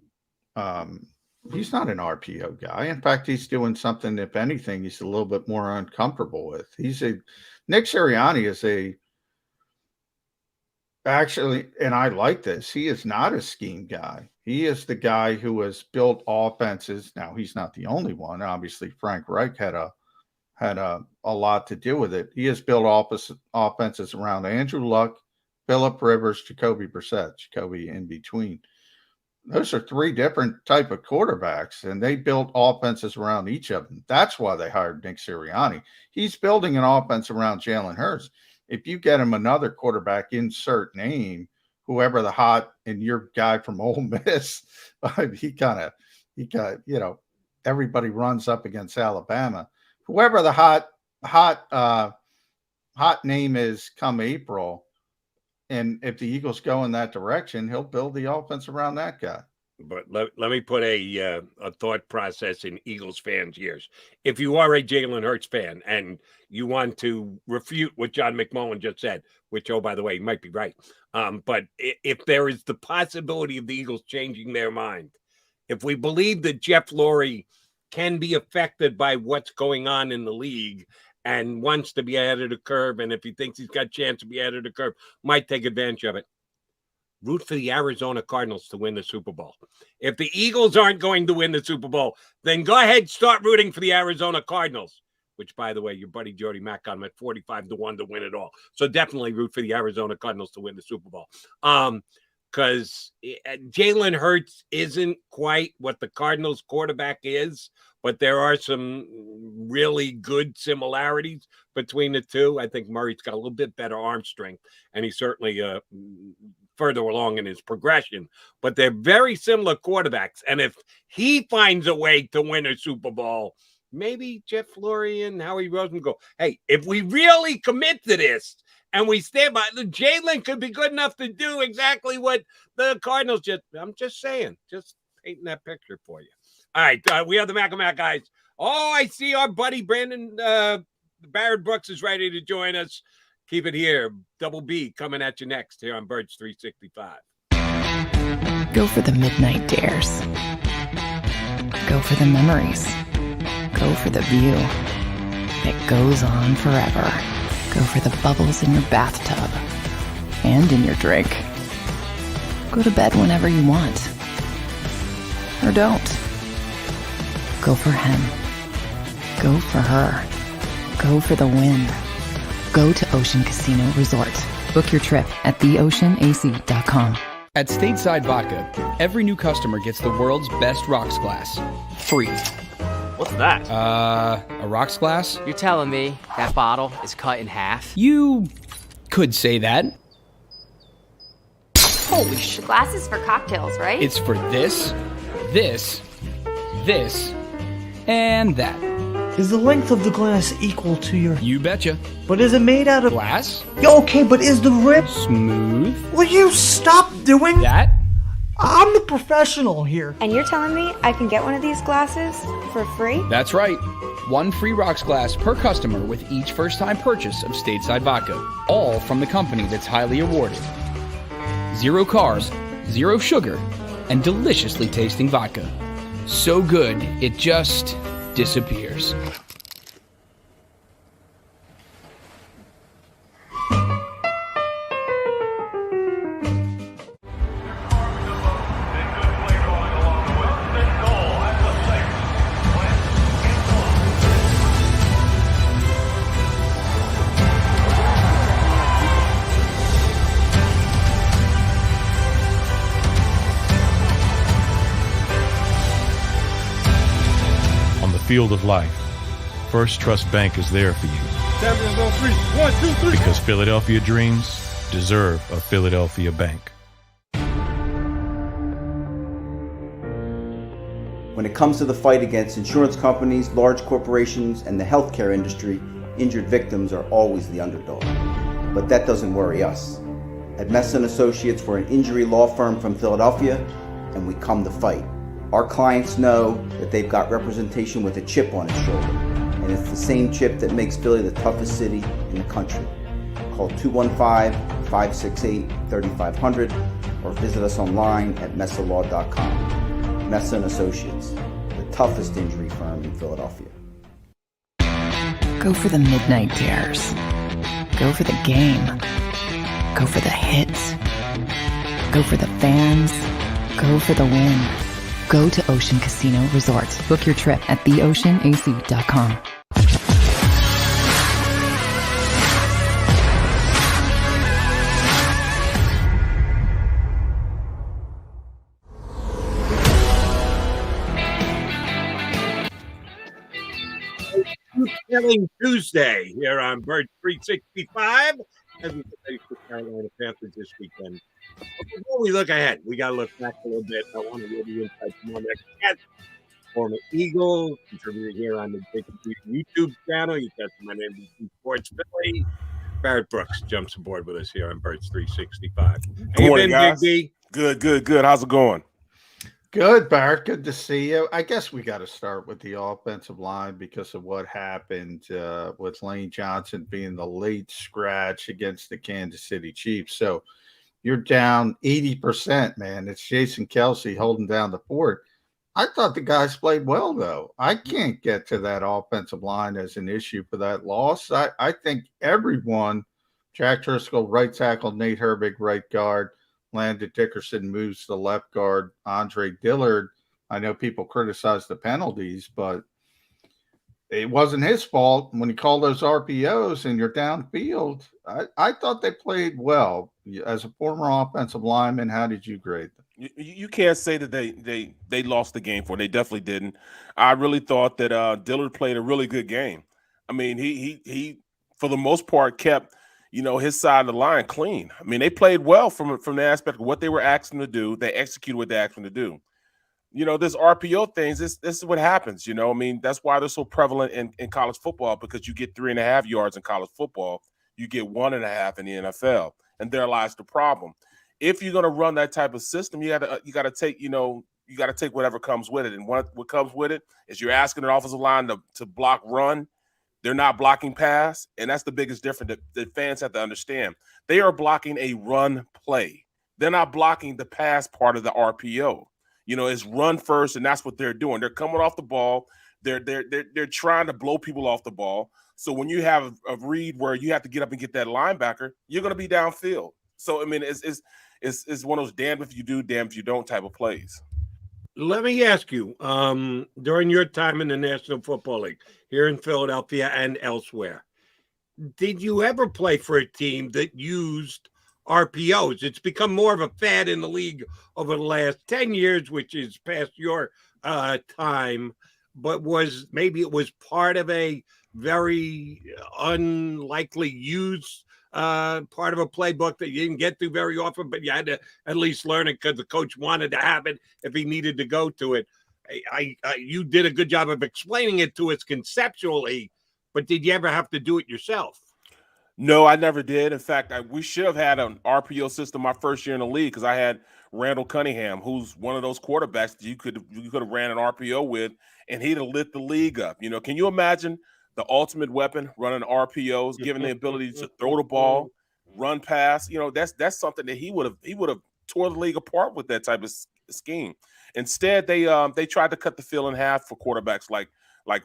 He's not an RPO guy. In fact, he's doing something, if anything, he's a little bit more uncomfortable with. Nick Sirianni is actually, and I like this, he is not a scheme guy. He is the guy who has built offenses. Now, he's not the only one. Obviously, Frank Reich had a lot to do with it. He has built offenses around Andrew Luck, Phillip Rivers, Jacoby Brissett, Jacoby in between. Those are 3 different type of quarterbacks, and they built offenses around each of them. That's why they hired Nick Sirianni. He's building an offense around Jalen Hurts. If you get him another quarterback, insert name, whoever the hot, and your guy from Ole Miss, he got, everybody runs up against Alabama. Whoever the hot name is come April, and if the Eagles go in that direction, he'll build the offense around that guy. But let me put a thought process in Eagles fans' ears. If you are a Jalen Hurts fan and you want to refute what John McMullen just said, which, oh, by the way, he might be right. But if there is the possibility of the Eagles changing their mind, if we believe that Jeff Lurie can be affected by what's going on in the league and wants to be ahead of the curve, and if he thinks he's got a chance to be ahead of the curve, might take advantage of it. Root for the Arizona Cardinals to win the Super Bowl. If the Eagles aren't going to win the Super Bowl, then go ahead, start rooting for the Arizona Cardinals, which, by the way, your buddy Jody Mack got him at 45-1 to win it all. So definitely root for the Arizona Cardinals to win the Super Bowl. Because Jalen Hurts isn't quite what the Cardinals quarterback is, but there are some really good similarities between the two. I think Murray's got a little bit better arm strength, and he's certainly further along in his progression. But they're very similar quarterbacks, and if he finds a way to win a Super Bowl, maybe Jeff Lurie and Howie Roseman go, hey, if we really commit to this and we stand by, Jalen could be good enough to do exactly what the Cardinals I'm just saying, just painting that picture for you. All right, we have the Mac and Mac guys. Oh, I see our buddy Brandon Barrett Brooks is ready to join us. Keep it here. Double B coming at you next here on Birds 365. Go for the midnight dares. Go for the memories. Go for the view that goes on forever. Go for the bubbles in your bathtub and in your drink. Go to bed whenever you want. Or don't. Go for him. Go for her. Go for the win. Go to Ocean Casino Resort. Book your trip at theoceanac.com. At Stateside Vodka, every new customer gets the world's best rocks glass, free. What's that? A rocks glass? You're telling me that bottle is cut in half? You could say that. Holy shit. Glass is for cocktails, right? It's for this, this, this, and that. Is the length of the glass equal to your... You betcha. But is it made out of... Glass? Yeah, okay, but is the rip... Smooth? Will you stop doing... That? I'm the professional here. And you're telling me I can get one of these glasses for free? That's right. 1 free rocks glass per customer with each first-time purchase of stateside vodka. All from the company that's highly awarded. 0 carbs, 0 sugar, and deliciously tasting vodka. So good, it just disappears. Field of life, First Trust Bank is there for you. Champions on 3. 1, 2, 3. Because Philadelphia dreams deserve a Philadelphia bank. When it comes to the fight against insurance companies, large corporations, and the healthcare industry, injured victims are always the underdog. But that doesn't worry us. At Messa & Associates, we're an injury law firm from Philadelphia, and we come to fight. Our clients know that they've got representation with a chip on its shoulder, and it's the same chip that makes Philly the toughest city in the country. Call 215-568-3500 or visit us online at messalaw.com. Messa & Associates, the toughest injury firm in Philadelphia. Go for the midnight dares. Go for the game. Go for the hits. Go for the fans. Go for the win. Go to Ocean Casino Resort. Book your trip at theoceanac.com. Killing Tuesday here on Bird 365 as we face the Carolina Panthers this weekend. But before we look ahead, we got to look back a little bit. I want to give you insight from our next guest, former Eagle, contributor here on the JAKIB YouTube channel. You catch my name, JAKIB Sports Philly. Barrett Brooks jumps aboard with us here on Birds 365. Good morning, guys. Big D? Good. How's it going? Good, Barrett. Good to see you. I guess we got to start with the offensive line because of what happened with Lane Johnson being the late scratch against the Kansas City Chiefs. So you're down 80%, man. It's Jason Kelsey holding down the fort. I thought the guys played well, though. I can't get to that offensive line as an issue for that loss. I think everyone, Jack Driscoll, right tackle, Nate Herbig, right guard, Landon Dickerson moves to left guard. Andre Dillard, I know people criticize the penalties, but it wasn't his fault when he called those RPOs and you're downfield. I thought they played well. As a former offensive lineman, how did you grade them? You can't say that they lost the game for it. They definitely didn't. I really thought that Dillard played a really good game. I mean, he for the most part kept his side of the line clean. I mean, they played well from the aspect of what they were asking to do. They executed what they asked them to do. This RPO things, this is what happens, I mean, that's why they're so prevalent in college football, because you get 3.5 yards in college football, you get 1.5 in the NFL, and there lies the problem. If you're going to run that type of system, you got to take, whatever comes with it. And what comes with it is you're asking an offensive line to block run. They're not blocking pass, and that's the biggest difference that fans have to understand. They are blocking a run play. They're not blocking the pass part of the RPO. It's run first, and that's what they're doing. They're coming off the ball. They're trying to blow people off the ball. So when you have a read where you have to get up and get that linebacker, you're going to be downfield. So I mean, it's one of those damn if you do, damn if you don't type of plays. Let me ask you, during your time in the National Football League here in Philadelphia and elsewhere, did you ever play for a team that used RPOs? It's become more of a fad in the league over the last 10 years, which is past your time. but maybe it was part of a very unlikely used part of a playbook that you didn't get to very often, but you had to at least learn it because the coach wanted to have it if he needed to go to it. You did a good job of explaining it to us conceptually, but did you ever have to do it yourself? No, I never did. In fact, we should have had an RPO system my first year in the league because I had Randall Cunningham, who's one of those quarterbacks that you could have ran an RPO with, and he'd have lit the league up. You know, can you imagine the ultimate weapon running RPOs, given the ability to throw the ball, run pass? You know, that's something that he would have tore the league apart with that type of scheme. Instead, they tried to cut the field in half for quarterbacks like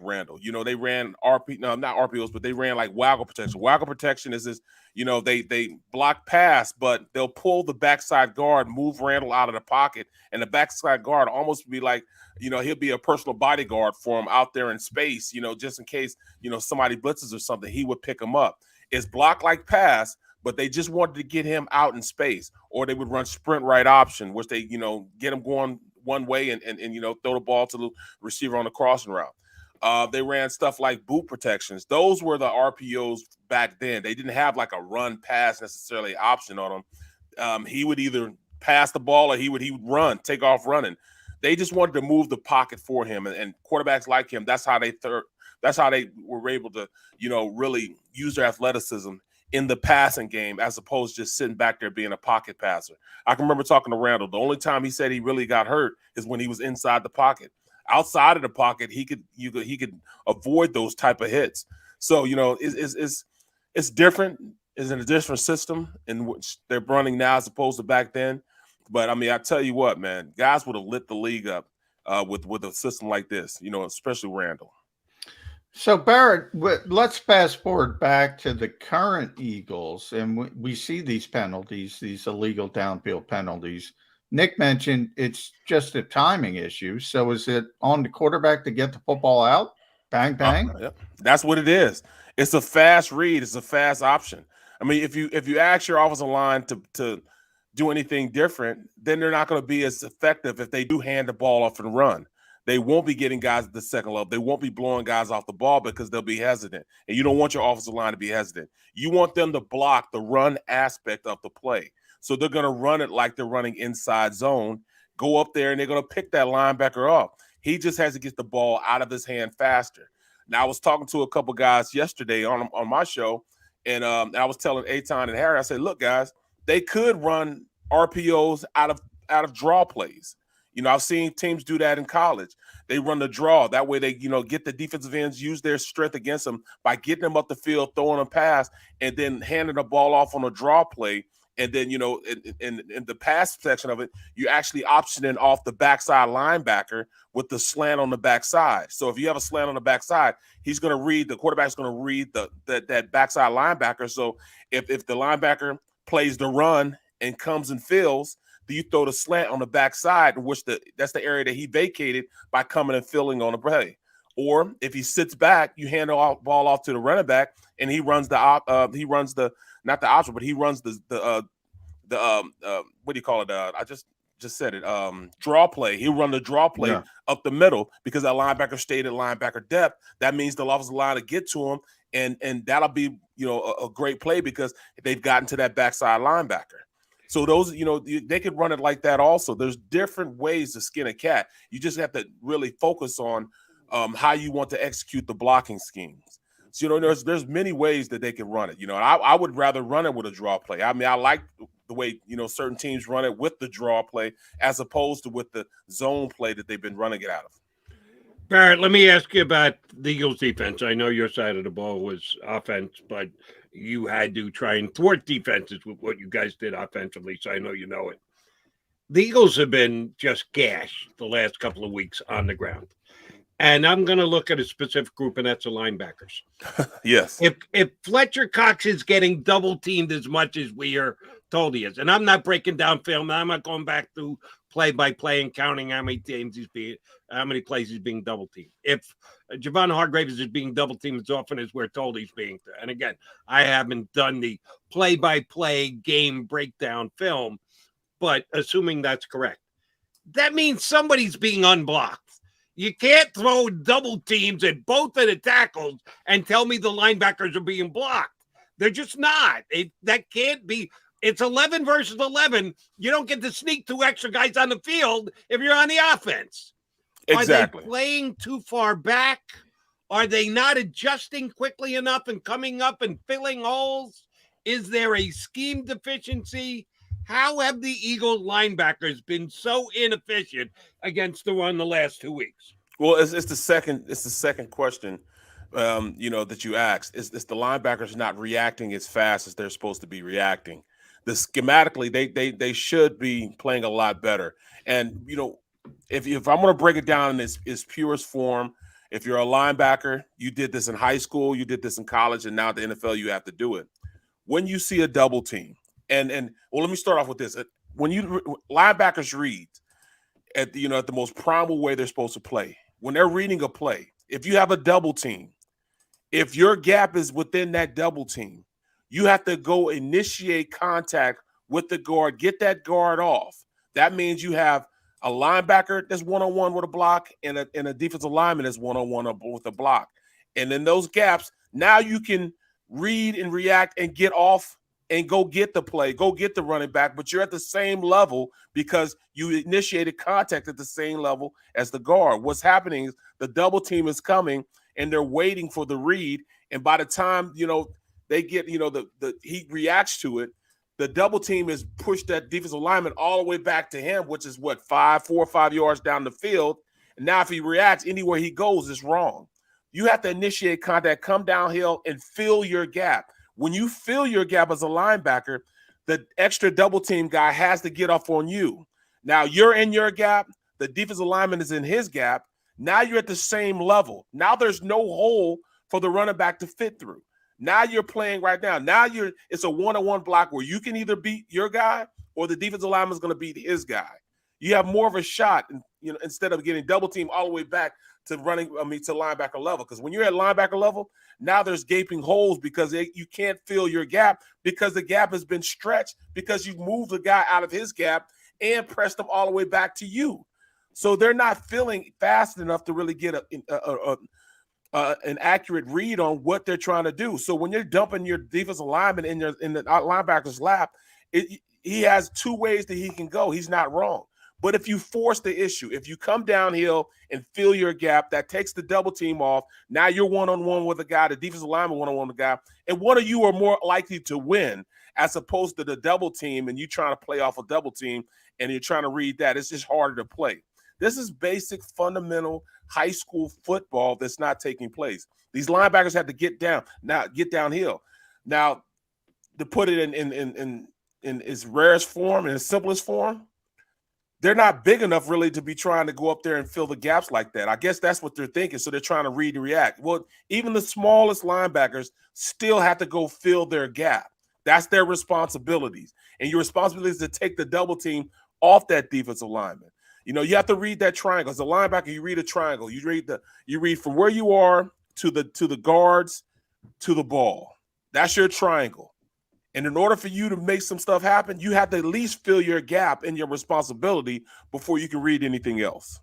Randall. You know, they ran not RPOs, but they ran like waggle protection. Waggle protection is this, you know, they block pass, but they'll pull the backside guard, move Randall out of the pocket, and the backside guard almost be like, you know, he'll be a personal bodyguard for him out there in space, you know, just in case, you know, somebody blitzes or something, he would pick him up. It's block like pass, but they just wanted to get him out in space, or they would run sprint right option, which they, you know, get him going one way and you know, throw the ball to the receiver on the crossing route. They ran stuff like boot protections. Those were the RPOs back then. They didn't have like a run pass necessarily option on them. He would either pass the ball or he would run, take off running. They just wanted to move the pocket for him, and quarterbacks like him, that's how they were able to, you know, really use their athleticism in the passing game as opposed to just sitting back there being a pocket passer. I can remember talking to Randall. The only time he said he really got hurt is when he was inside the pocket. Outside of the pocket, he could avoid those type of hits. So, you know, it's different. It's in a different system in which they're running now as opposed to back then. But I mean, I tell you what, man, guys would have lit the league up with a system like this, you know, especially Randall. So Barrett, let's fast forward back to the current Eagles, and we see these penalties, these illegal downfield penalties. Nick mentioned it's just a timing issue. So is it on the quarterback to get the football out? Bang, bang. Yep. That's what it is. It's a fast read. It's a fast option. I mean, if you ask your offensive line to do anything different, then they're not going to be as effective if they do hand the ball off and run. They won't be getting guys at the second level. They won't be blowing guys off the ball because they'll be hesitant. And you don't want your offensive line to be hesitant. You want them to block the run aspect of the play. So they're going to run it like they're running inside zone, go up there, and they're going to pick that linebacker up. He just has to get the ball out of his hand faster. Now, I was talking to a couple guys yesterday on my show, and I was telling Eitan and Harry, I said, look, guys, they could run RPOs out of draw plays. You know, I've seen teams do that in college. They run the draw. That way they, you know, get the defensive ends, use their strength against them by getting them up the field, throwing them pass, and then handing the ball off on a draw play. And then, you know, in the pass section of it, you're actually optioning off the backside linebacker with the slant on the backside. So if you have a slant on the backside, the quarterback's going to read that backside linebacker. So if the linebacker plays the run and comes and fills, you throw the slant on the backside, which that's the area that he vacated by coming and filling on the play. Or if he sits back, you hand the ball off to the running back, and he runs the what do you call it? I just said it. Draw play. He'll run the draw play up the middle because that linebacker stayed at linebacker depth. That means the offensive line to get to him, and that'll be, you know, a great play because they've gotten to that backside linebacker. So those, you know, they could run it like that also. There's different ways to skin a cat. You just have to really focus on how you want to execute the blocking schemes. So, you know, there's many ways that they can run it. You know, and I would rather run it with a draw play. I mean, I like the way, you know, certain teams run it with the draw play as opposed to with the zone play that they've been running it out of. Barrett, let me ask you about the Eagles defense. I know your side of the ball was offense, but you had to try and thwart defenses with what you guys did offensively, so I know you know it. The Eagles have been just gashed the last couple of weeks on the ground. And I'm going to look at a specific group, and that's the linebackers. Yes. If Fletcher Cox is getting double-teamed as much as we are told he is, and I'm not breaking down film, I'm not going back through play-by-play and counting how many plays he's being double-teamed. If Javon Hargraves is being double-teamed as often as we're told he's being, and again, I haven't done the play-by-play game breakdown film, but assuming that's correct, that means somebody's being unblocked. You can't throw double teams at both of the tackles and tell me the linebackers are being blocked. They're just not. That can't be. It's 11 versus 11. You don't get to sneak 2 extra guys on the field if you're on the offense. Exactly. Are they playing too far back? Are they not adjusting quickly enough and coming up and filling holes? Is there a scheme deficiency? How have the Eagles linebackers been so inefficient against the run the last 2 weeks? Well, it's the second question, that you asked. It's the linebackers not reacting as fast as they're supposed to be reacting. Schematically, they should be playing a lot better. And if I'm going to break it down in its purest form, if you're a linebacker, you did this in high school, you did this in college, and now at the NFL you have to do it. When you see a double team, and let me start off with this. When linebackers read at the most primal way they're supposed to play, when they're reading a play, if you have a double team, if your gap is within that double team, you have to go initiate contact with the guard, get that guard off. That means you have a linebacker that's one-on-one with a block and a defensive lineman that's one-on-one with a block. And in those gaps, now you can read and react and get off and go get the play, go get the running back, but you're at the same level because you initiated contact at the same level as the guard. What's happening is the double team is coming and they're waiting for the read. And by the time, they get, he reacts to it, the double team has pushed that defensive lineman all the way back to him, which is 4 or 5 yards down the field. And now if he reacts anywhere he goes, it's wrong. You have to initiate contact, come downhill, and fill your gap. When you fill your gap as a linebacker, the extra double team guy has to get off on you. Now you're in your gap. The defensive lineman is in his gap. Now you're at the same level. Now there's no hole for the running back to fit through. Now you're playing right now. Now it's a one-on-one block where you can either beat your guy or the defensive lineman is going to beat his guy. You have more of a shot, instead of getting double team all the way back to to linebacker level. Because when you're at linebacker level, now there's gaping holes because you can't fill your gap because the gap has been stretched because you've moved the guy out of his gap and pressed them all the way back to you. So they're not filling fast enough to really get an accurate read on what they're trying to do. So when you're dumping your defensive lineman in the linebacker's lap, he has 2 ways that he can go. He's not wrong. But if you force the issue, if you come downhill and fill your gap, that takes the double team off. Now you're one-on-one with a guy, the defensive lineman one-on-one with a guy, and one of you are more likely to win as opposed to the double team and you trying to play off a double team and you're trying to read that. It's just harder to play. This is basic, fundamental high school football that's not taking place. These linebackers have to get downhill. Now, to put it in its rarest form, in its simplest form, they're not big enough really to be trying to go up there and fill the gaps like that. I guess that's what they're thinking. So they're trying to read and react. Well, even the smallest linebackers still have to go fill their gap. That's their responsibilities. And your responsibility is to take the double team off that defensive lineman. You have to read that triangle. As a linebacker, you read a triangle. You read from where you are to the guards to the ball. That's your triangle. And in order for you to make some stuff happen, you have to at least fill your gap in your responsibility before you can read anything else.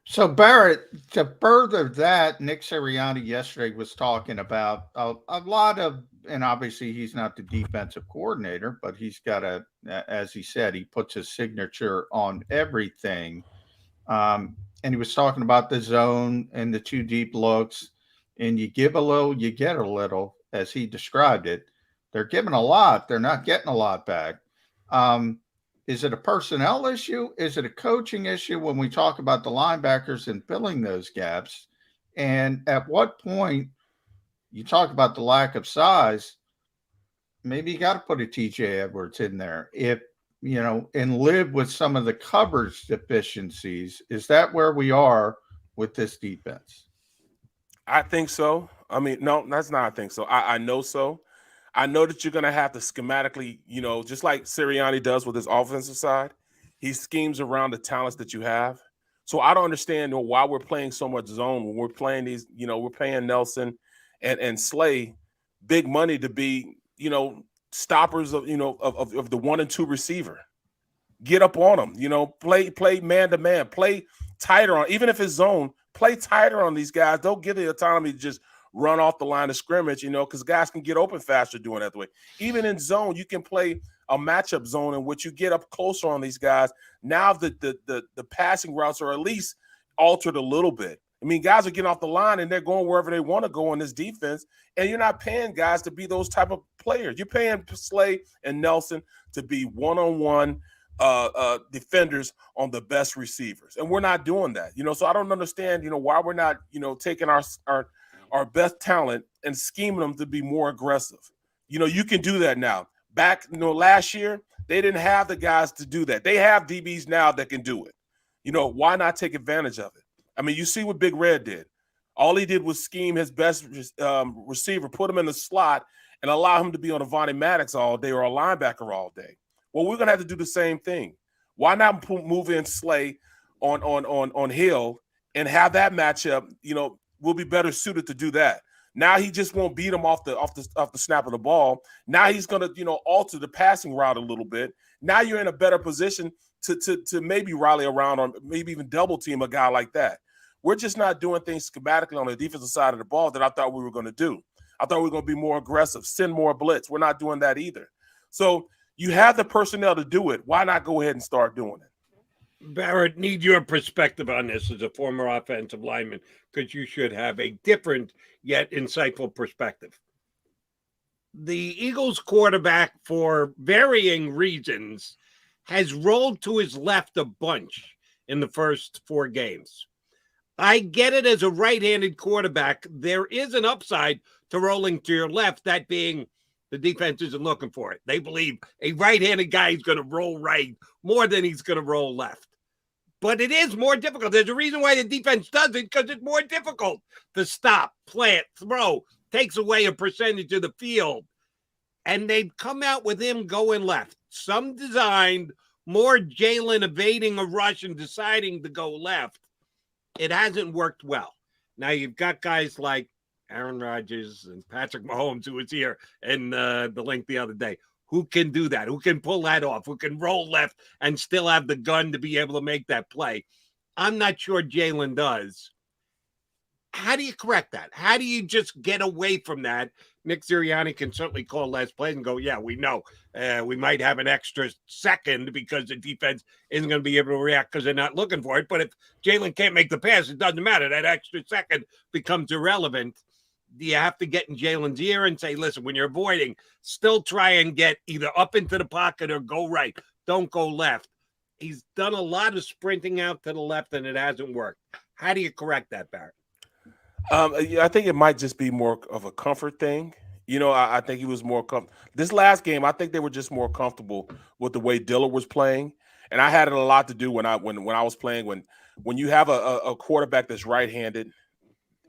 So, Barrett, to further that, Nick Sirianni yesterday was talking about a lot of, and obviously he's not the defensive coordinator, but he's got as he said, he puts his signature on everything. And he was talking about the zone and the 2 deep looks, and you give a little, you get a little, as he described it. They're giving a lot. They're not getting a lot back. Is it a personnel issue? Is it a coaching issue when we talk about the linebackers and filling those gaps? And at what point, you talk about the lack of size, maybe you got to put a TJ Edwards in there and live with some of the coverage deficiencies. Is that where we are with this defense? I think so. No, that's not I think so. I know so. I know that you're going to have to schematically, just like Sirianni does with his offensive side, he schemes around the talents that you have. So I don't understand why we're playing so much zone when we're playing these, we're paying Nelson and Slay big money to be, stoppers of the 1 and 2 receiver. Get up on them, play man to man, play tighter on, even if it's zone, play tighter on these guys. Don't give the autonomy to just run off the line of scrimmage, because guys can get open faster doing that way. Even in zone, you can play a matchup zone in which you get up closer on these guys. Now the passing routes are at least altered a little bit. I mean, guys are getting off the line and they're going wherever they want to go on this defense, and you're not paying guys to be those type of players. You're paying Slay and Nelson to be one-on-one defenders on the best receivers, and we're not doing that. So I don't understand, why we're not, taking our best talent and scheming them to be more aggressive. You can do that now. Back, last year, they didn't have the guys to do that. They have DBs now that can do it. Why not take advantage of it? I mean, you see what Big Red did. All he did was scheme his best receiver, put him in the slot, and allow him to be on a Vonnie Maddox all day or a linebacker all day. Well, we're going to have to do the same thing. Why not move in Slay on Hill and have that matchup? We'll be better suited to do that. Now he just won't beat him off the snap of the ball. Now he's going to alter the passing route a little bit. Now you're in a better position to maybe rally around or maybe even double team a guy like that. We're just not doing things schematically on the defensive side of the ball that I thought we were going to do. I thought we were going to be more aggressive, send more blitz. We're not doing that either. So you have the personnel to do it. Why not go ahead and start doing it? Barrett, need your perspective on this as a former offensive lineman, because you should have a different yet insightful perspective. The Eagles quarterback, for varying reasons, has rolled to his left a bunch in the first 4 games. I get it as a right-handed quarterback. There is an upside to rolling to your left, that being the defense isn't looking for it. They believe a right-handed guy is going to roll right more than he's going to roll left. But it is more difficult. There's a reason why the defense does it, because it's more difficult to stop, plant, throw, takes away a percentage of the field. And they've come out with him going left. Some designed, more Jalen evading a rush and deciding to go left. It hasn't worked well. Now you've got guys like Aaron Rodgers and Patrick Mahomes, who was here in the link the other day, who can do that, who can pull that off, who can roll left and still have the gun to be able to make that play. I'm not sure Jalen does. How do you correct that? How do you just get away from that? Nick Sirianni can certainly call last plays and go, yeah, we know. We might have an extra second because the defense isn't going to be able to react because they're not looking for it. But if Jalen can't make the pass, it doesn't matter. That extra second becomes irrelevant. Do you have to get in Jalen's ear and say, listen, when you're avoiding, still try and get either up into the pocket or go right. Don't go left. He's done a lot of sprinting out to the left, and it hasn't worked. How do you correct that, Barrett? I think it might just be more of a comfort thing. I think he was more comfortable. This last game, I think they were just more comfortable with the way Dillard was playing. And I had it a lot to do when I was playing. When you have a quarterback that's right-handed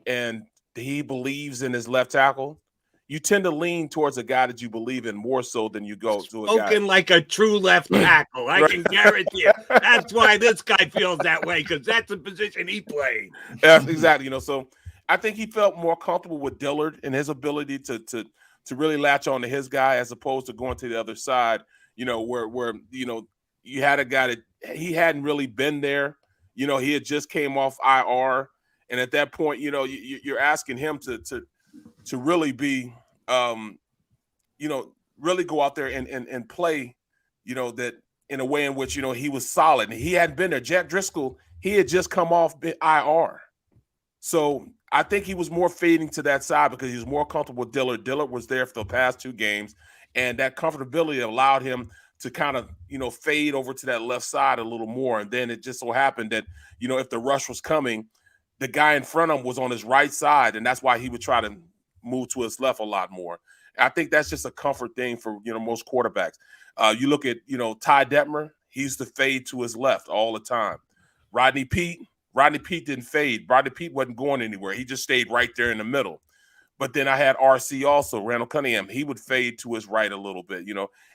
and he believes in his left tackle, you tend to lean towards a guy that you believe in more so than you go to a guy. Spoken like a true left tackle. I can guarantee you. That's why this guy feels that way, because that's the position he played. Yeah, exactly. So I think he felt more comfortable with Dillard and his ability to really latch on to his guy as opposed to going to the other side, where you had a guy that he hadn't really been there. He had just came off IR. And at that point, you're asking him to really be, really go out there and play, that in a way in which, he was solid. And he hadn't been there. Jack Driscoll, he had just come off IR. So I think he was more fading to that side because he was more comfortable with Dillard. Dillard was there for the past 2 games, and that comfortability allowed him to kind of, fade over to that left side a little more. And then it just so happened that, if the rush was coming, the guy in front of him was on his right side, and that's why he would try to move to his left a lot more. I think that's just a comfort thing for, most quarterbacks. You look at, Ty Detmer, he used to fade to his left all the time. Rodney Peete didn't fade. Rodney Peete wasn't going anywhere. He just stayed right there in the middle. But then I had RC also, Randall Cunningham. He would fade to his right a little bit,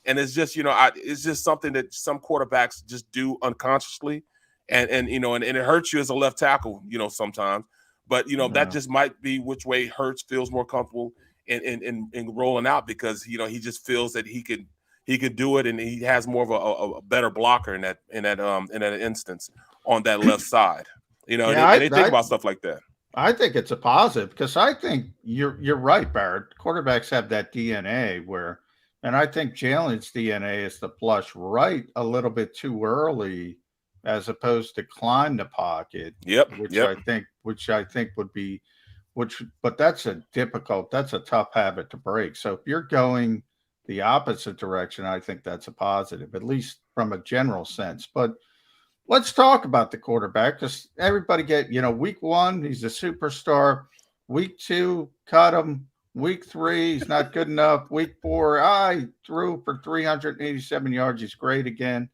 And it's just, it's just something that some quarterbacks just do unconsciously. And it hurts you as a left tackle, sometimes. But, that just might be which way Hurts feels more comfortable in rolling out because, he just feels that he could do it and he has more of a better blocker in that instance on that left side. You know, and they think about stuff like that. I think it's a positive because I think you're right, Barrett. Quarterbacks have that DNA where, and I think Jalen's DNA is to flush right a little bit too early, as opposed to climb the pocket. Yep. Which I think would be, but that's a tough habit to break. So if you're going the opposite direction, I think that's a positive, at least from a general sense. But let's talk about the quarterback because everybody week 1, he's a superstar. Week 2, cut him. Week 3, he's not good enough. Week 4, I threw for 387 yards. He's great again.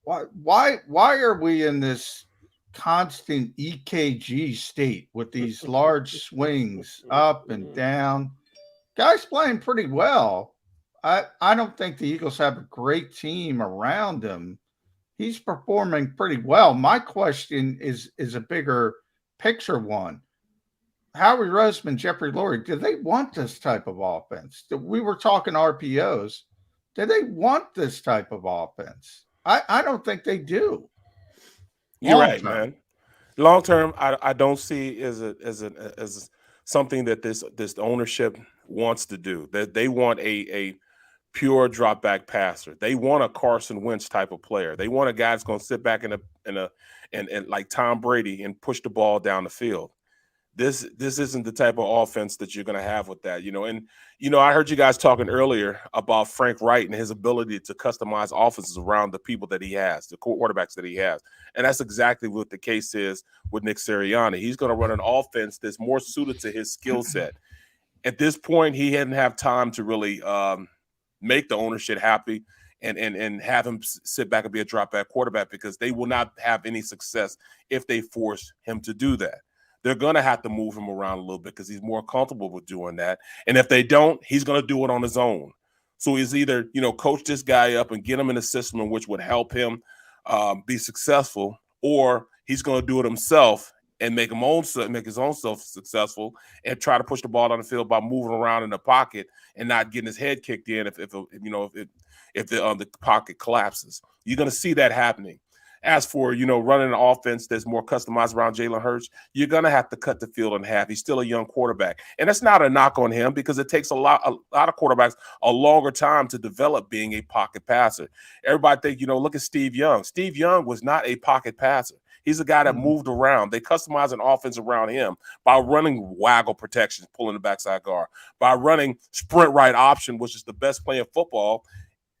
Why are we in this constant EKG state with these large swings up and down? Guy's playing pretty well. I don't think the Eagles have a great team around him. He's performing pretty well. My question is a bigger picture one. Howie Roseman, Jeffrey Lurie, do they want this type of offense? We were talking RPOs. Do they want this type of offense? I don't think they do. You're right, man. Long term, I don't see as something that this ownership wants to do. That they want a pure drop back passer. They want a Carson Wentz type of player. They want a guy that's going to sit back and like Tom Brady and push the ball down the field. This isn't the type of offense that you're going to have with that, And I heard you guys talking earlier about Frank Wright and his ability to customize offenses around the people that he has, the quarterbacks that he has, and that's exactly what the case is with Nick Sirianni. He's going to run an offense that's more suited to his skill set. At this point, he hadn't have time to really make the ownership happy and have him sit back and be a drop back quarterback because they will not have any success if they force him to do that. They're going to have to move him around a little bit because he's more comfortable with doing that. And if they don't, he's going to do it on his own. So he's either, coach this guy up and get him in a system in which would help him be successful, or he's going to do it himself and make his own self successful and try to push the ball down the field by moving around in the pocket and not getting his head kicked in if the pocket collapses. You're going to see that happening. As for, running an offense that's more customized around Jalen Hurts, you're going to have to cut the field in half. He's still a young quarterback. And that's not a knock on him because it takes a lot of quarterbacks a longer time to develop being a pocket passer. Everybody think, look at Steve Young. Steve Young was not a pocket passer. He's a guy that moved around. They customized an offense around him by running waggle protections, pulling the backside guard, by running sprint right option, which is the best play in football.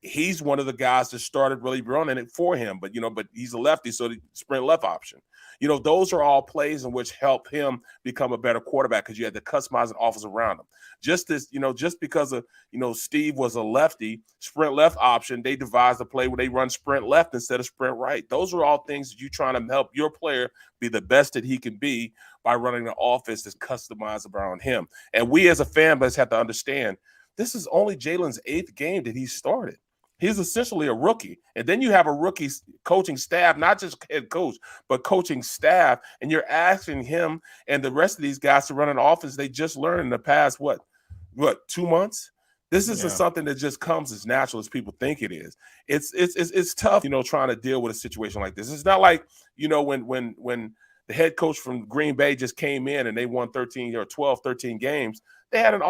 He's one of the guys that started really running it for him, but he's a lefty, so the sprint left option. Those are all plays in which help him become a better quarterback because you had to customize an offense around him. Just because of Steve was a lefty, sprint left option, they devised a play where they run sprint left instead of sprint right. Those are all things that you're trying to help your player be the best that he can be by running an offense that's customized around him. And we as a fan base have to understand this is only Jalen's 8th game that he started. He's essentially a rookie. And then you have a rookie coaching staff, not just head coach, but coaching staff. And you're asking him and the rest of these guys to run an offense they just learned in the past, 2 months? This isn't something that just comes as natural as people think it is. It's tough, trying to deal with a situation like this. It's not like, when the head coach from Green Bay just came in and they won 13 games. They had an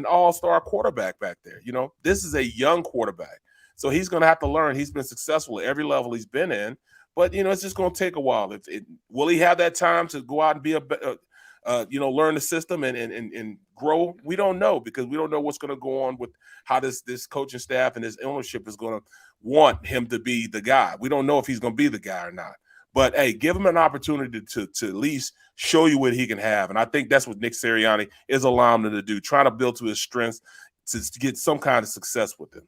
all-star quarterback back there. This is a young quarterback. So he's going to have to learn. He's been successful at every level he's been in, but it's just going to take a while. Will he have that time to go out and be learn the system and grow? We don't know because we don't know what's going to go on with how this coaching staff and his ownership is going to want him to be the guy. We don't know if he's going to be the guy or not. But, hey, give him an opportunity to at least show you what he can have. And I think that's what Nick Sirianni is allowing him to do, trying to build to his strengths to get some kind of success with him.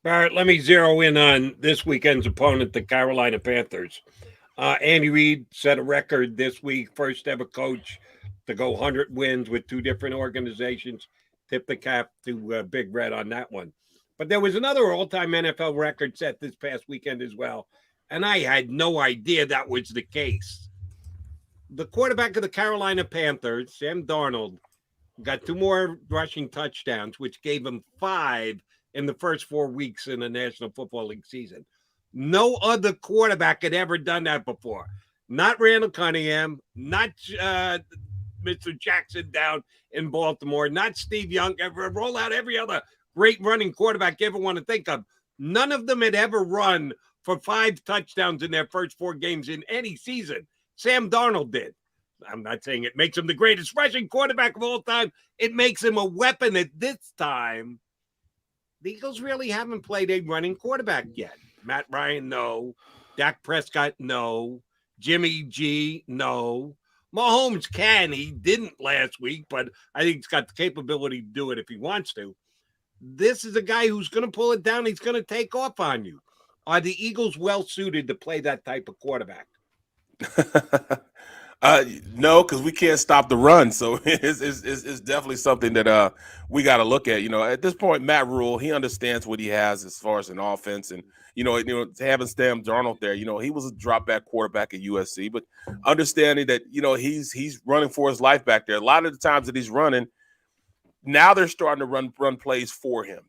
Barrett, let me zero in on this weekend's opponent, the Carolina Panthers. Andy Reid set a record this week, first ever coach to go 100 wins with 2 different organizations. Tip the cap to Big Red on that one. But there was another all-time NFL record set this past weekend as well. And I had no idea that was the case. The quarterback of the Carolina Panthers, Sam Darnold, got 2 more rushing touchdowns, which gave him 5 in the first 4 weeks in the National Football League season. No other quarterback had ever done that before. not Randall Cunningham, not Mr. Jackson down in Baltimore, not Steve Young. Roll out every other great running quarterback you ever want to think of. None of them had ever run for 5 touchdowns in their first 4 games in any season. Sam Darnold did. I'm not saying it makes him the greatest rushing quarterback of all time. It makes him a weapon at this time. The Eagles really haven't played a running quarterback yet. Matt Ryan, no. Dak Prescott, no. Jimmy G, no. Mahomes can. He didn't last week, but I think he's got the capability to do it if he wants to. This is a guy who's going to pull it down. He's going to take off on you. Are the Eagles well suited to play that type of quarterback? No, because we can't stop the run. So it's definitely something that we got to look at. At this point, Matt Rule, he understands what he has as far as an offense, and having Sam Darnold there, he was a drop back quarterback at USC, but understanding that he's running for his life back there. A lot of the times that he's running, now they're starting to run plays for him.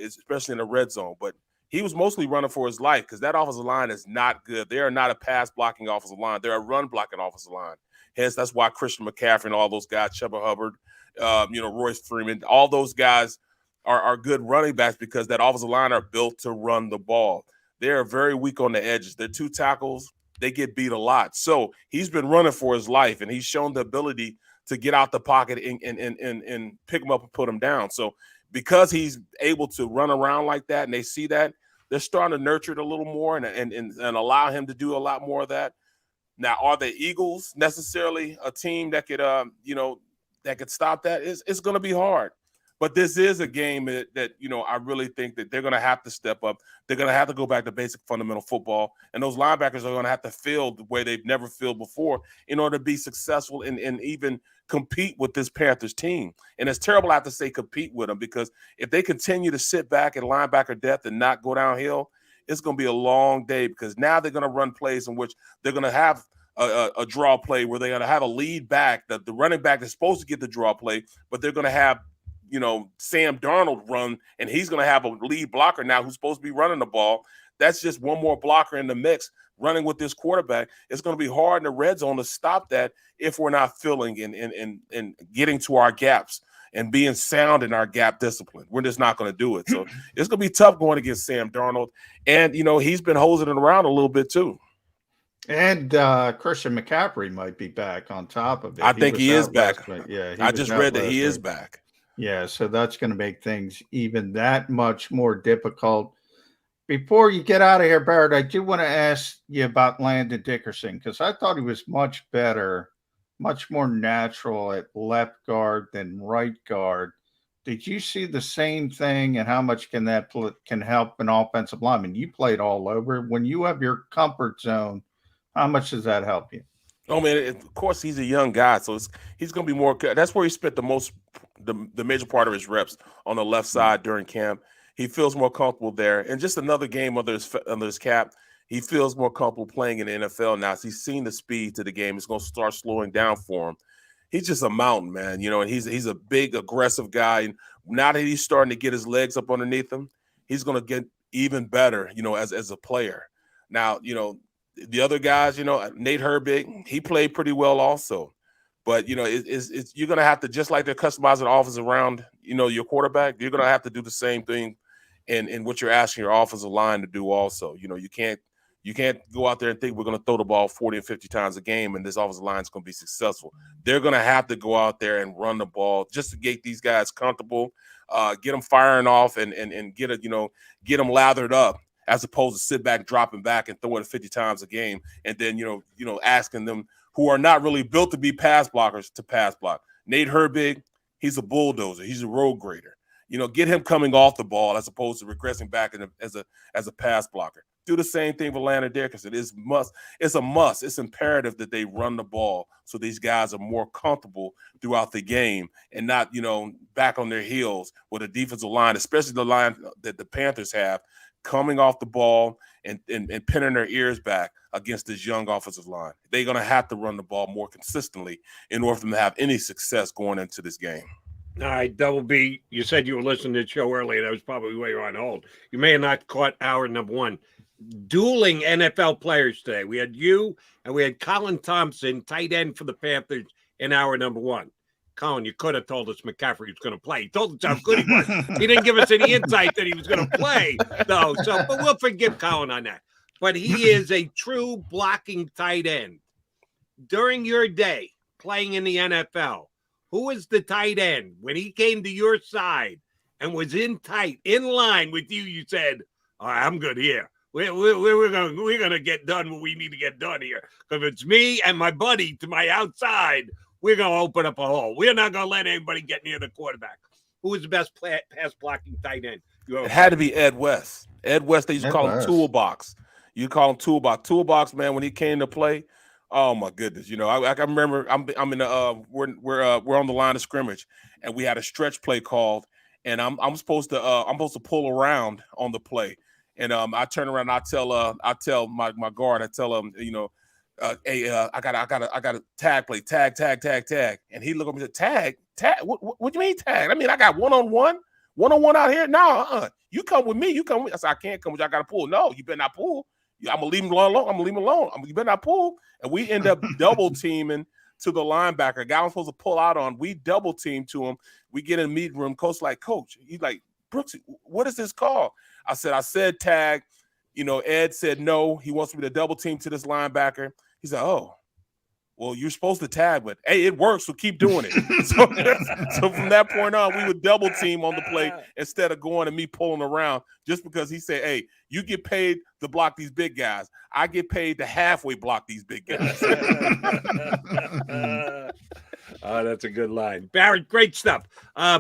Especially in the red zone, but he was mostly running for his life because that offensive line is not good. They are not a pass-blocking offensive line. They're a run-blocking offensive line. Hence, that's why Christian McCaffrey and all those guys, Chuba Hubbard, Royce Freeman, all those guys are good running backs because that offensive line are built to run the ball. They are very weak on the edges. Their 2 tackles, they get beat a lot. So he's been running for his life, and he's shown the ability to get out the pocket and pick them up and put them down. So because he's able to run around like that and they see that, they're starting to nurture it a little more and allow him to do a lot more of that. Now, are the Eagles necessarily a team that could, that could stop that? It's going to be hard. But this is a game that I really think that they're going to have to step up. They're going to have to go back to basic fundamental football. And those linebackers are going to have to field the way they've never fielded before in order to be successful and even compete with this Panthers team. And it's terrible I have to say compete with them because if they continue to sit back at linebacker depth and not go downhill, it's going to be a long day because now they're going to run plays in which they're going to have a draw play where they're going to have a lead back. The running back is supposed to get the draw play, but they're going to have Sam Darnold run, and he's going to have a lead blocker now who's supposed to be running the ball. That's just one more blocker in the mix running with this quarterback. It's going to be hard in the red zone to stop that if we're not filling and getting to our gaps and being sound in our gap discipline. We're just not going to do it. So it's going to be tough going against Sam Darnold. And, he's been hosing it around a little bit too. And Christian McCaffrey might be back on top of it. I think he is back. Yeah, I just read that he is back. Yeah, so that's going to make things even that much more difficult. Before you get out of here, Barrett, I do want to ask you about Landon Dickerson because I thought he was much better, much more natural at left guard than right guard. Did you see the same thing, and how much can that can help an offensive lineman? You played all over. When you have your comfort zone, how much does that help you? Oh, man, of course, he's a young guy, so he's going to be more – that's where he spent the major part of his reps on the left side during camp. He feels more comfortable there. And just another game under his cap, he feels more comfortable playing in the NFL now. So he's seen the speed to the game. It's going to start slowing down for him. He's just a mountain, man, and he's a big, aggressive guy. And now that he's starting to get his legs up underneath him, he's going to get even better, as a player. Now, the other guys, Nate Herbig, he played pretty well also. But, you're going to have to, just like they're customizing offense around, your quarterback, you're going to have to do the same thing in what you're asking your offensive line to do also. You can't go out there and think we're going to throw the ball 40 and 50 times a game and this offensive line is going to be successful. They're going to have to go out there and run the ball just to get these guys comfortable, get them firing off and get them lathered up, as opposed to sit back, dropping back and throwing 50 times a game. And then, asking them who are not really built to be pass blockers to pass block. Nate Herbig, he's a bulldozer. He's a road grader. Get him coming off the ball as opposed to regressing back as a pass blocker. Do the same thing with Landon Dickerson. It's a must. It's imperative that they run the ball so these guys are more comfortable throughout the game and not, back on their heels with a defensive line, especially the line that the Panthers have, coming off the ball and pinning their ears back against this young offensive line. They're going to have to run the ball more consistently in order for them to have any success going into this game. All right, Double B, you said you were listening to the show earlier. That was probably where you're on hold. You may have not caught hour number 1. dueling NFL players today. We had you and we had Colin Thompson, tight end for the Panthers, in hour number one. Colin, you could have told us McCaffrey was going to play. He told us how good he was. He didn't give us any insight that he was going to play, though. So, but we'll forgive Colin on that. But he is a true blocking tight end. During your day playing in the NFL, who was the tight end when he came to your side and was in line with you? You said, "All right, I'm good here. We're gonna get done what we need to get done here. Because if it's me and my buddy to my outside, we're gonna open up a hole. We're not gonna let anybody get near the quarterback." Who was the best pass blocking tight end? It had to be Ed West. Ed West, they used to call him Toolbox. You call him Toolbox. Toolbox, man, when he came to play, oh my goodness. You know, I remember I'm in the we're on the line of scrimmage, and we had a stretch play called, and I'm supposed to pull around on the play, and I turn around, and I tell my guard, I tell him, you know, hey, I got a tag play, tag, and he looked at me and said, tag. What do you mean tag? I mean, I got one-on-one out here. No, you come with me. I said, I can't come with you. I got to pull. No, you better not pull. I'm gonna leave him alone. You better not pull. And we end up double teaming to the linebacker. Guy was supposed to pull out on. We double team to him. We get in the meeting room. Coach like, Coach, he's like, Brooks, what is this call? I said tag. You know, Ed said no. He wants me to double team to this linebacker. He said, oh, well, you're supposed to tag, but hey, it works, so keep doing it. So from that point on, we would double team on the play instead of going and me pulling around, just because he said, hey, you get paid to block these big guys. I get paid to halfway block these big guys. Oh, that's a good line. Barrett, great stuff.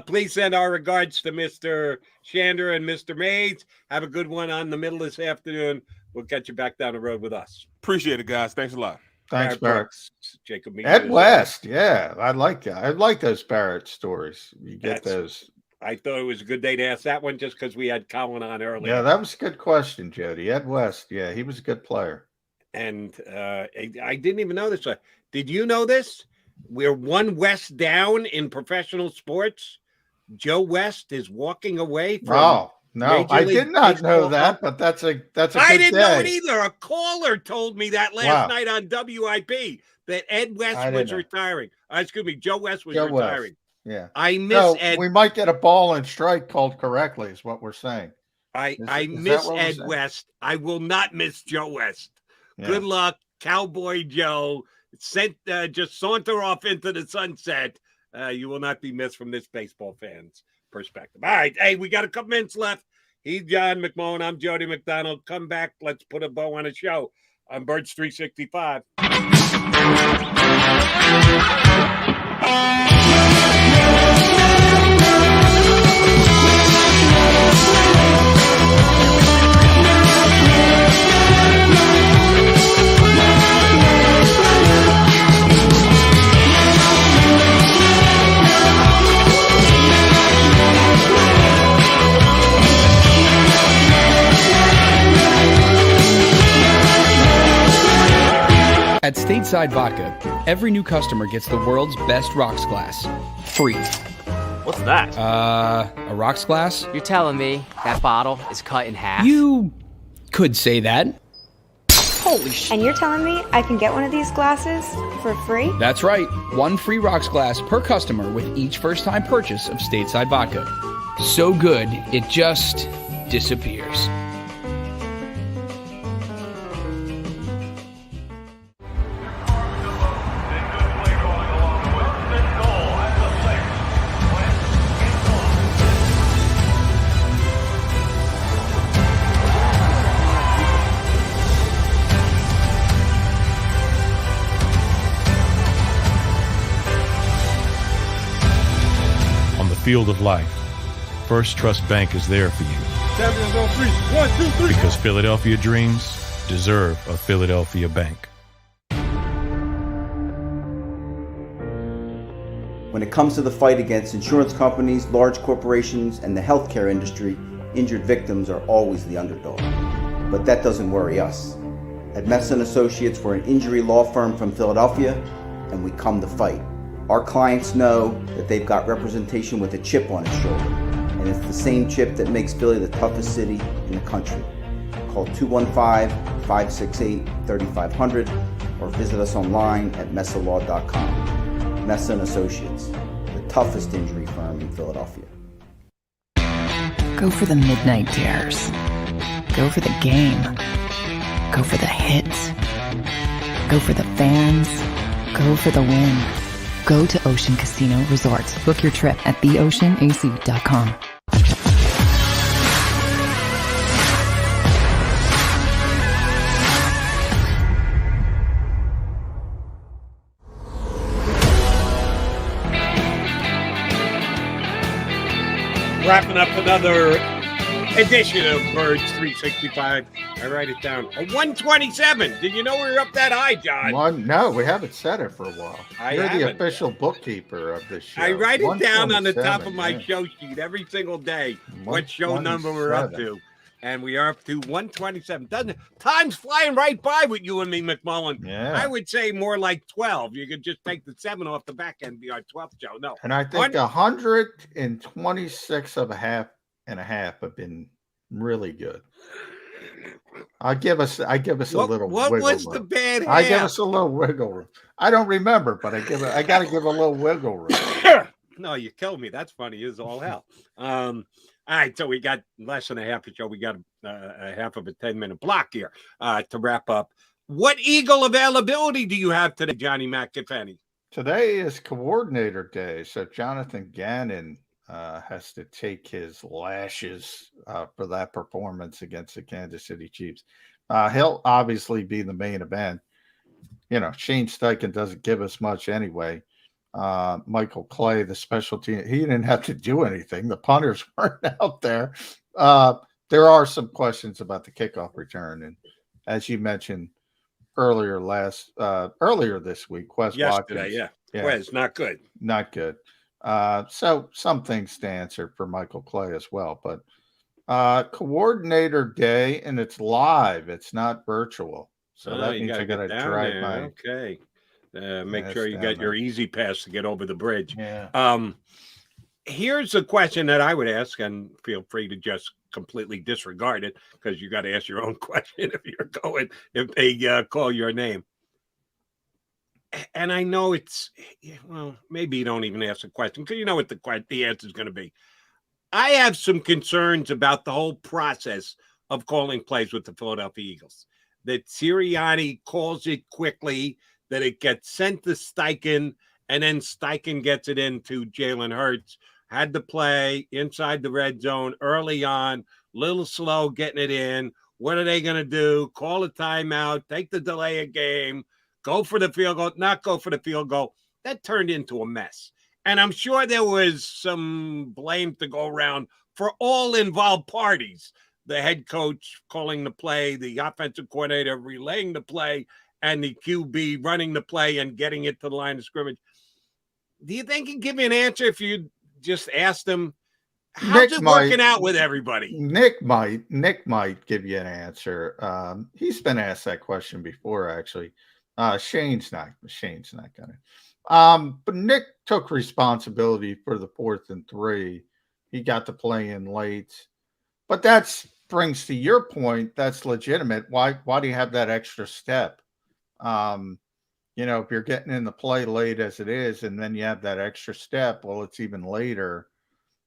Please send our regards to Mr. Shander and Mr. Mays. Have a good one on the middle this afternoon. We'll get you back down the road with us. Appreciate it, guys. Thanks a lot. Thanks, Barrett. JAKIB Media. Ed West, yeah, I like that. I like those Barrett stories. You get those. I thought it was a good day to ask that one just because we had Colin on earlier. Yeah, that was a good question, Jody. Ed West, yeah, he was a good player. And I didn't even know this. Did you know this? We're one West down in professional sports. Joe West is walking away from. Oh. No, I did not know that, but that's a good I didn't day. know it either. A caller told me that last night on WIP that Ed West was retiring. Excuse me, Joe West was retiring. Yeah, I miss Ed. We might get a ball and strike called correctly, is what we're saying. I miss Ed West. I will not miss Joe West. Yeah. Good luck, Cowboy Joe. Just saunter off into the sunset. You will not be missed from this baseball fan's perspective. All right. Hey, we got a couple minutes left. He's John McMullen. I'm Jody McDonald. Come back. Let's put a bow on a show on Birds 365. At Stateside Vodka, every new customer gets the world's best rocks glass, free. What's that? A rocks glass? You're telling me that bottle is cut in half? You could say that. Holy shit. And you're telling me I can get one of these glasses for free? That's right. One free rocks glass per customer with each first-time purchase of Stateside Vodka. So good, it just disappears. Field of life, First Trust Bank is there for you. Champions on three. 1, 2, 3. Because Philadelphia dreams deserve a Philadelphia bank. When it comes to the fight against insurance companies, large corporations, and the healthcare industry, injured victims are always the underdog. But that doesn't worry us. At Messon Associates, we're an injury law firm from Philadelphia, and we come to fight. Our clients know that they've got representation with a chip on its shoulder, and it's the same chip that makes Philly the toughest city in the country. Call 215-568-3500 or visit us online at messalaw.com. Messa & Associates, the toughest injury firm in Philadelphia. Go for the midnight dares. Go for the game. Go for the hits. Go for the fans. Go for the win. Go to Ocean Casino Resort. Book your trip at theoceanac.com. Wrapping up another edition of Birds 365. I write it down. A 127. Did you know we were up that high, John? No, we haven't said it for a while. You're haven't. the official bookkeeper of this show. I write it down on the top of my show sheet every single day. What show number we're up to. And we are up to 127. Doesn't it? Time's flying right by with you and me, McMullen. Yeah. I would say more like 12. You could just take the 7 off the back end and be our 12th show. No. And I think 126 and a half have been really good. I give us a little what wiggle was room. the bad half? I give us a little wiggle room. I don't remember, but I got to give a little wiggle room. No, you killed me. That's funny as all hell. All right, so we got less than a half a show. We got a half of a 10-minute block here to wrap up. What Eagle availability do you have today, Johnny McCaffrey? Today is coordinator day, so Jonathan Gannon has to take his lashes for that performance against the Kansas City Chiefs. He'll obviously be the main event. You know, Shane Steichen doesn't give us much anyway. Michael Clay, the special team, he didn't have to do anything. The punters weren't out there. There are some questions about the kickoff return, and as you mentioned earlier this week, Wes Yesterday, Watkins, Wes, not good. So some things to answer for Michael Clay as well, but coordinator day, and it's live. It's not virtual. So that means I got to drive my. Okay. Make sure you got your easy pass to get over the bridge. Yeah. Here's a question that I would ask, and feel free to just completely disregard it because you got to ask your own question if they call your name. And I know maybe you don't even ask a question because you know what the answer is going to be. I have some concerns about the whole process of calling plays with the Philadelphia Eagles. That Sirianni calls it quickly, that it gets sent to Steichen, and then Steichen gets it into Jalen Hurts. Had the play inside the red zone early on, little slow getting it in. What are they going to do? Call a timeout, take the delay of game, go for the field goal, not go for the field goal. That turned into a mess. And I'm sure there was some blame to go around for all involved parties. The head coach calling the play, the offensive coordinator relaying the play, and the QB running the play and getting it to the line of scrimmage. Do you think he'd give me an answer if you just asked him, how's it working out with everybody? Nick might give you an answer. He's been asked that question before, actually. Shane's not going to. But Nick took responsibility for the 4th and 3. He got the play in late. But that brings to your point, that's legitimate. Why do you have that extra step? If you're getting in the play late as it is, and then you have that extra step, well, it's even later.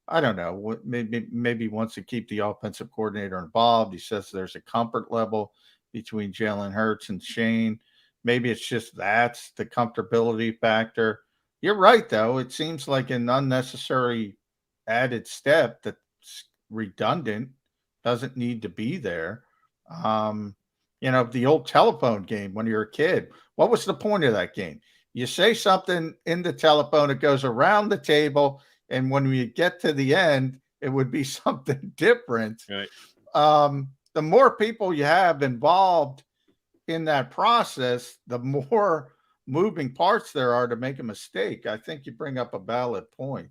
I don't know. Maybe wants to keep the offensive coordinator involved. He says there's a comfort level between Jalen Hurts and Shane. Maybe it's just that's the comfortability factor. You're right, though. It seems like an unnecessary added step that's redundant, doesn't need to be there. The old telephone game when you're a kid, what was the point of that game? You say something in the telephone, it goes around the table, and when we get to the end, it would be something different. Right. The more people you have involved in that process, the more moving parts there are to make a mistake. I think you bring up a valid point.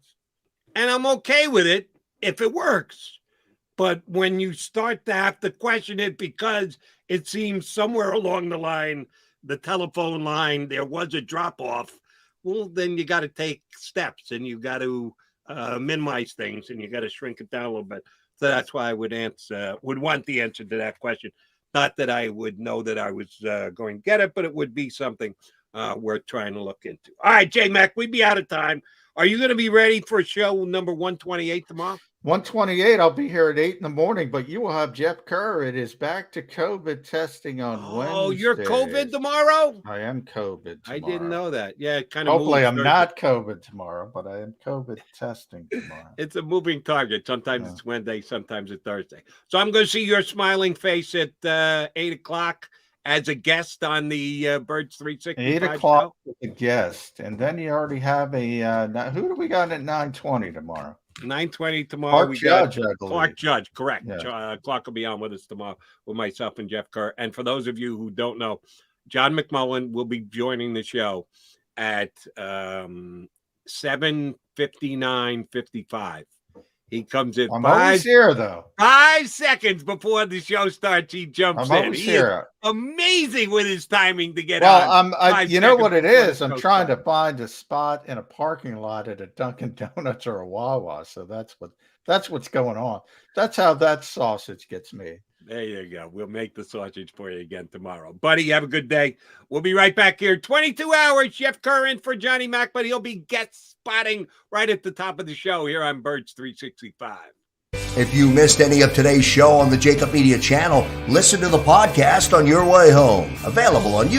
And I'm okay with it if it works. But when you start to have to question it because it seems somewhere along the line, the telephone line, there was a drop off, well, then you got to take steps and you got to minimize things, and you got to shrink it down a little bit. So that's why I would want the answer to that question. Not that I would know that I was going to get it, but it would be something worth trying to look into. All right, J-Mac, we'd be out of time. Are you going to be ready for show number 128 tomorrow? 128. I'll be here at 8 in the morning, but you will have Jeff Kerr. It is back to COVID testing on Wednesday. Oh, you're COVID tomorrow? I am COVID tomorrow. I didn't know that. Yeah, it kind of. Hopefully, I'm not COVID tomorrow, but I am COVID testing tomorrow. It's a moving target. Sometimes it's Wednesday, sometimes it's Thursday. So I'm going to see your smiling face at 8 o'clock as a guest on the Birds 365 8 o'clock with a guest, and then you already have a. Who do we got at 9:20 tomorrow? 9:20 tomorrow. Clark we Judge, got I believe. Clark Judge, correct. Yeah. Clark will be on with us tomorrow with myself and Jeff Kerr. And for those of you who don't know, John McMullen will be joining the show at 7:59:55. He comes in. I'm always here, though. 5 seconds before the show starts, he jumps in. Always here. Amazing with his timing to get well, on. you know what it is? I'm trying to find a spot in a parking lot at a Dunkin' Donuts or a Wawa. So that's what's going on. That's how that sausage gets made. There you go. We'll make the sausage for you again tomorrow. Buddy, have a good day. We'll be right back here. 22 hours. Jeff Kerr in for Johnny Mac, but he'll be guest spotting right at the top of the show here on Birds 365. If you missed any of today's show on the JAKIB Media channel, listen to the podcast on your way home. Available on YouTube.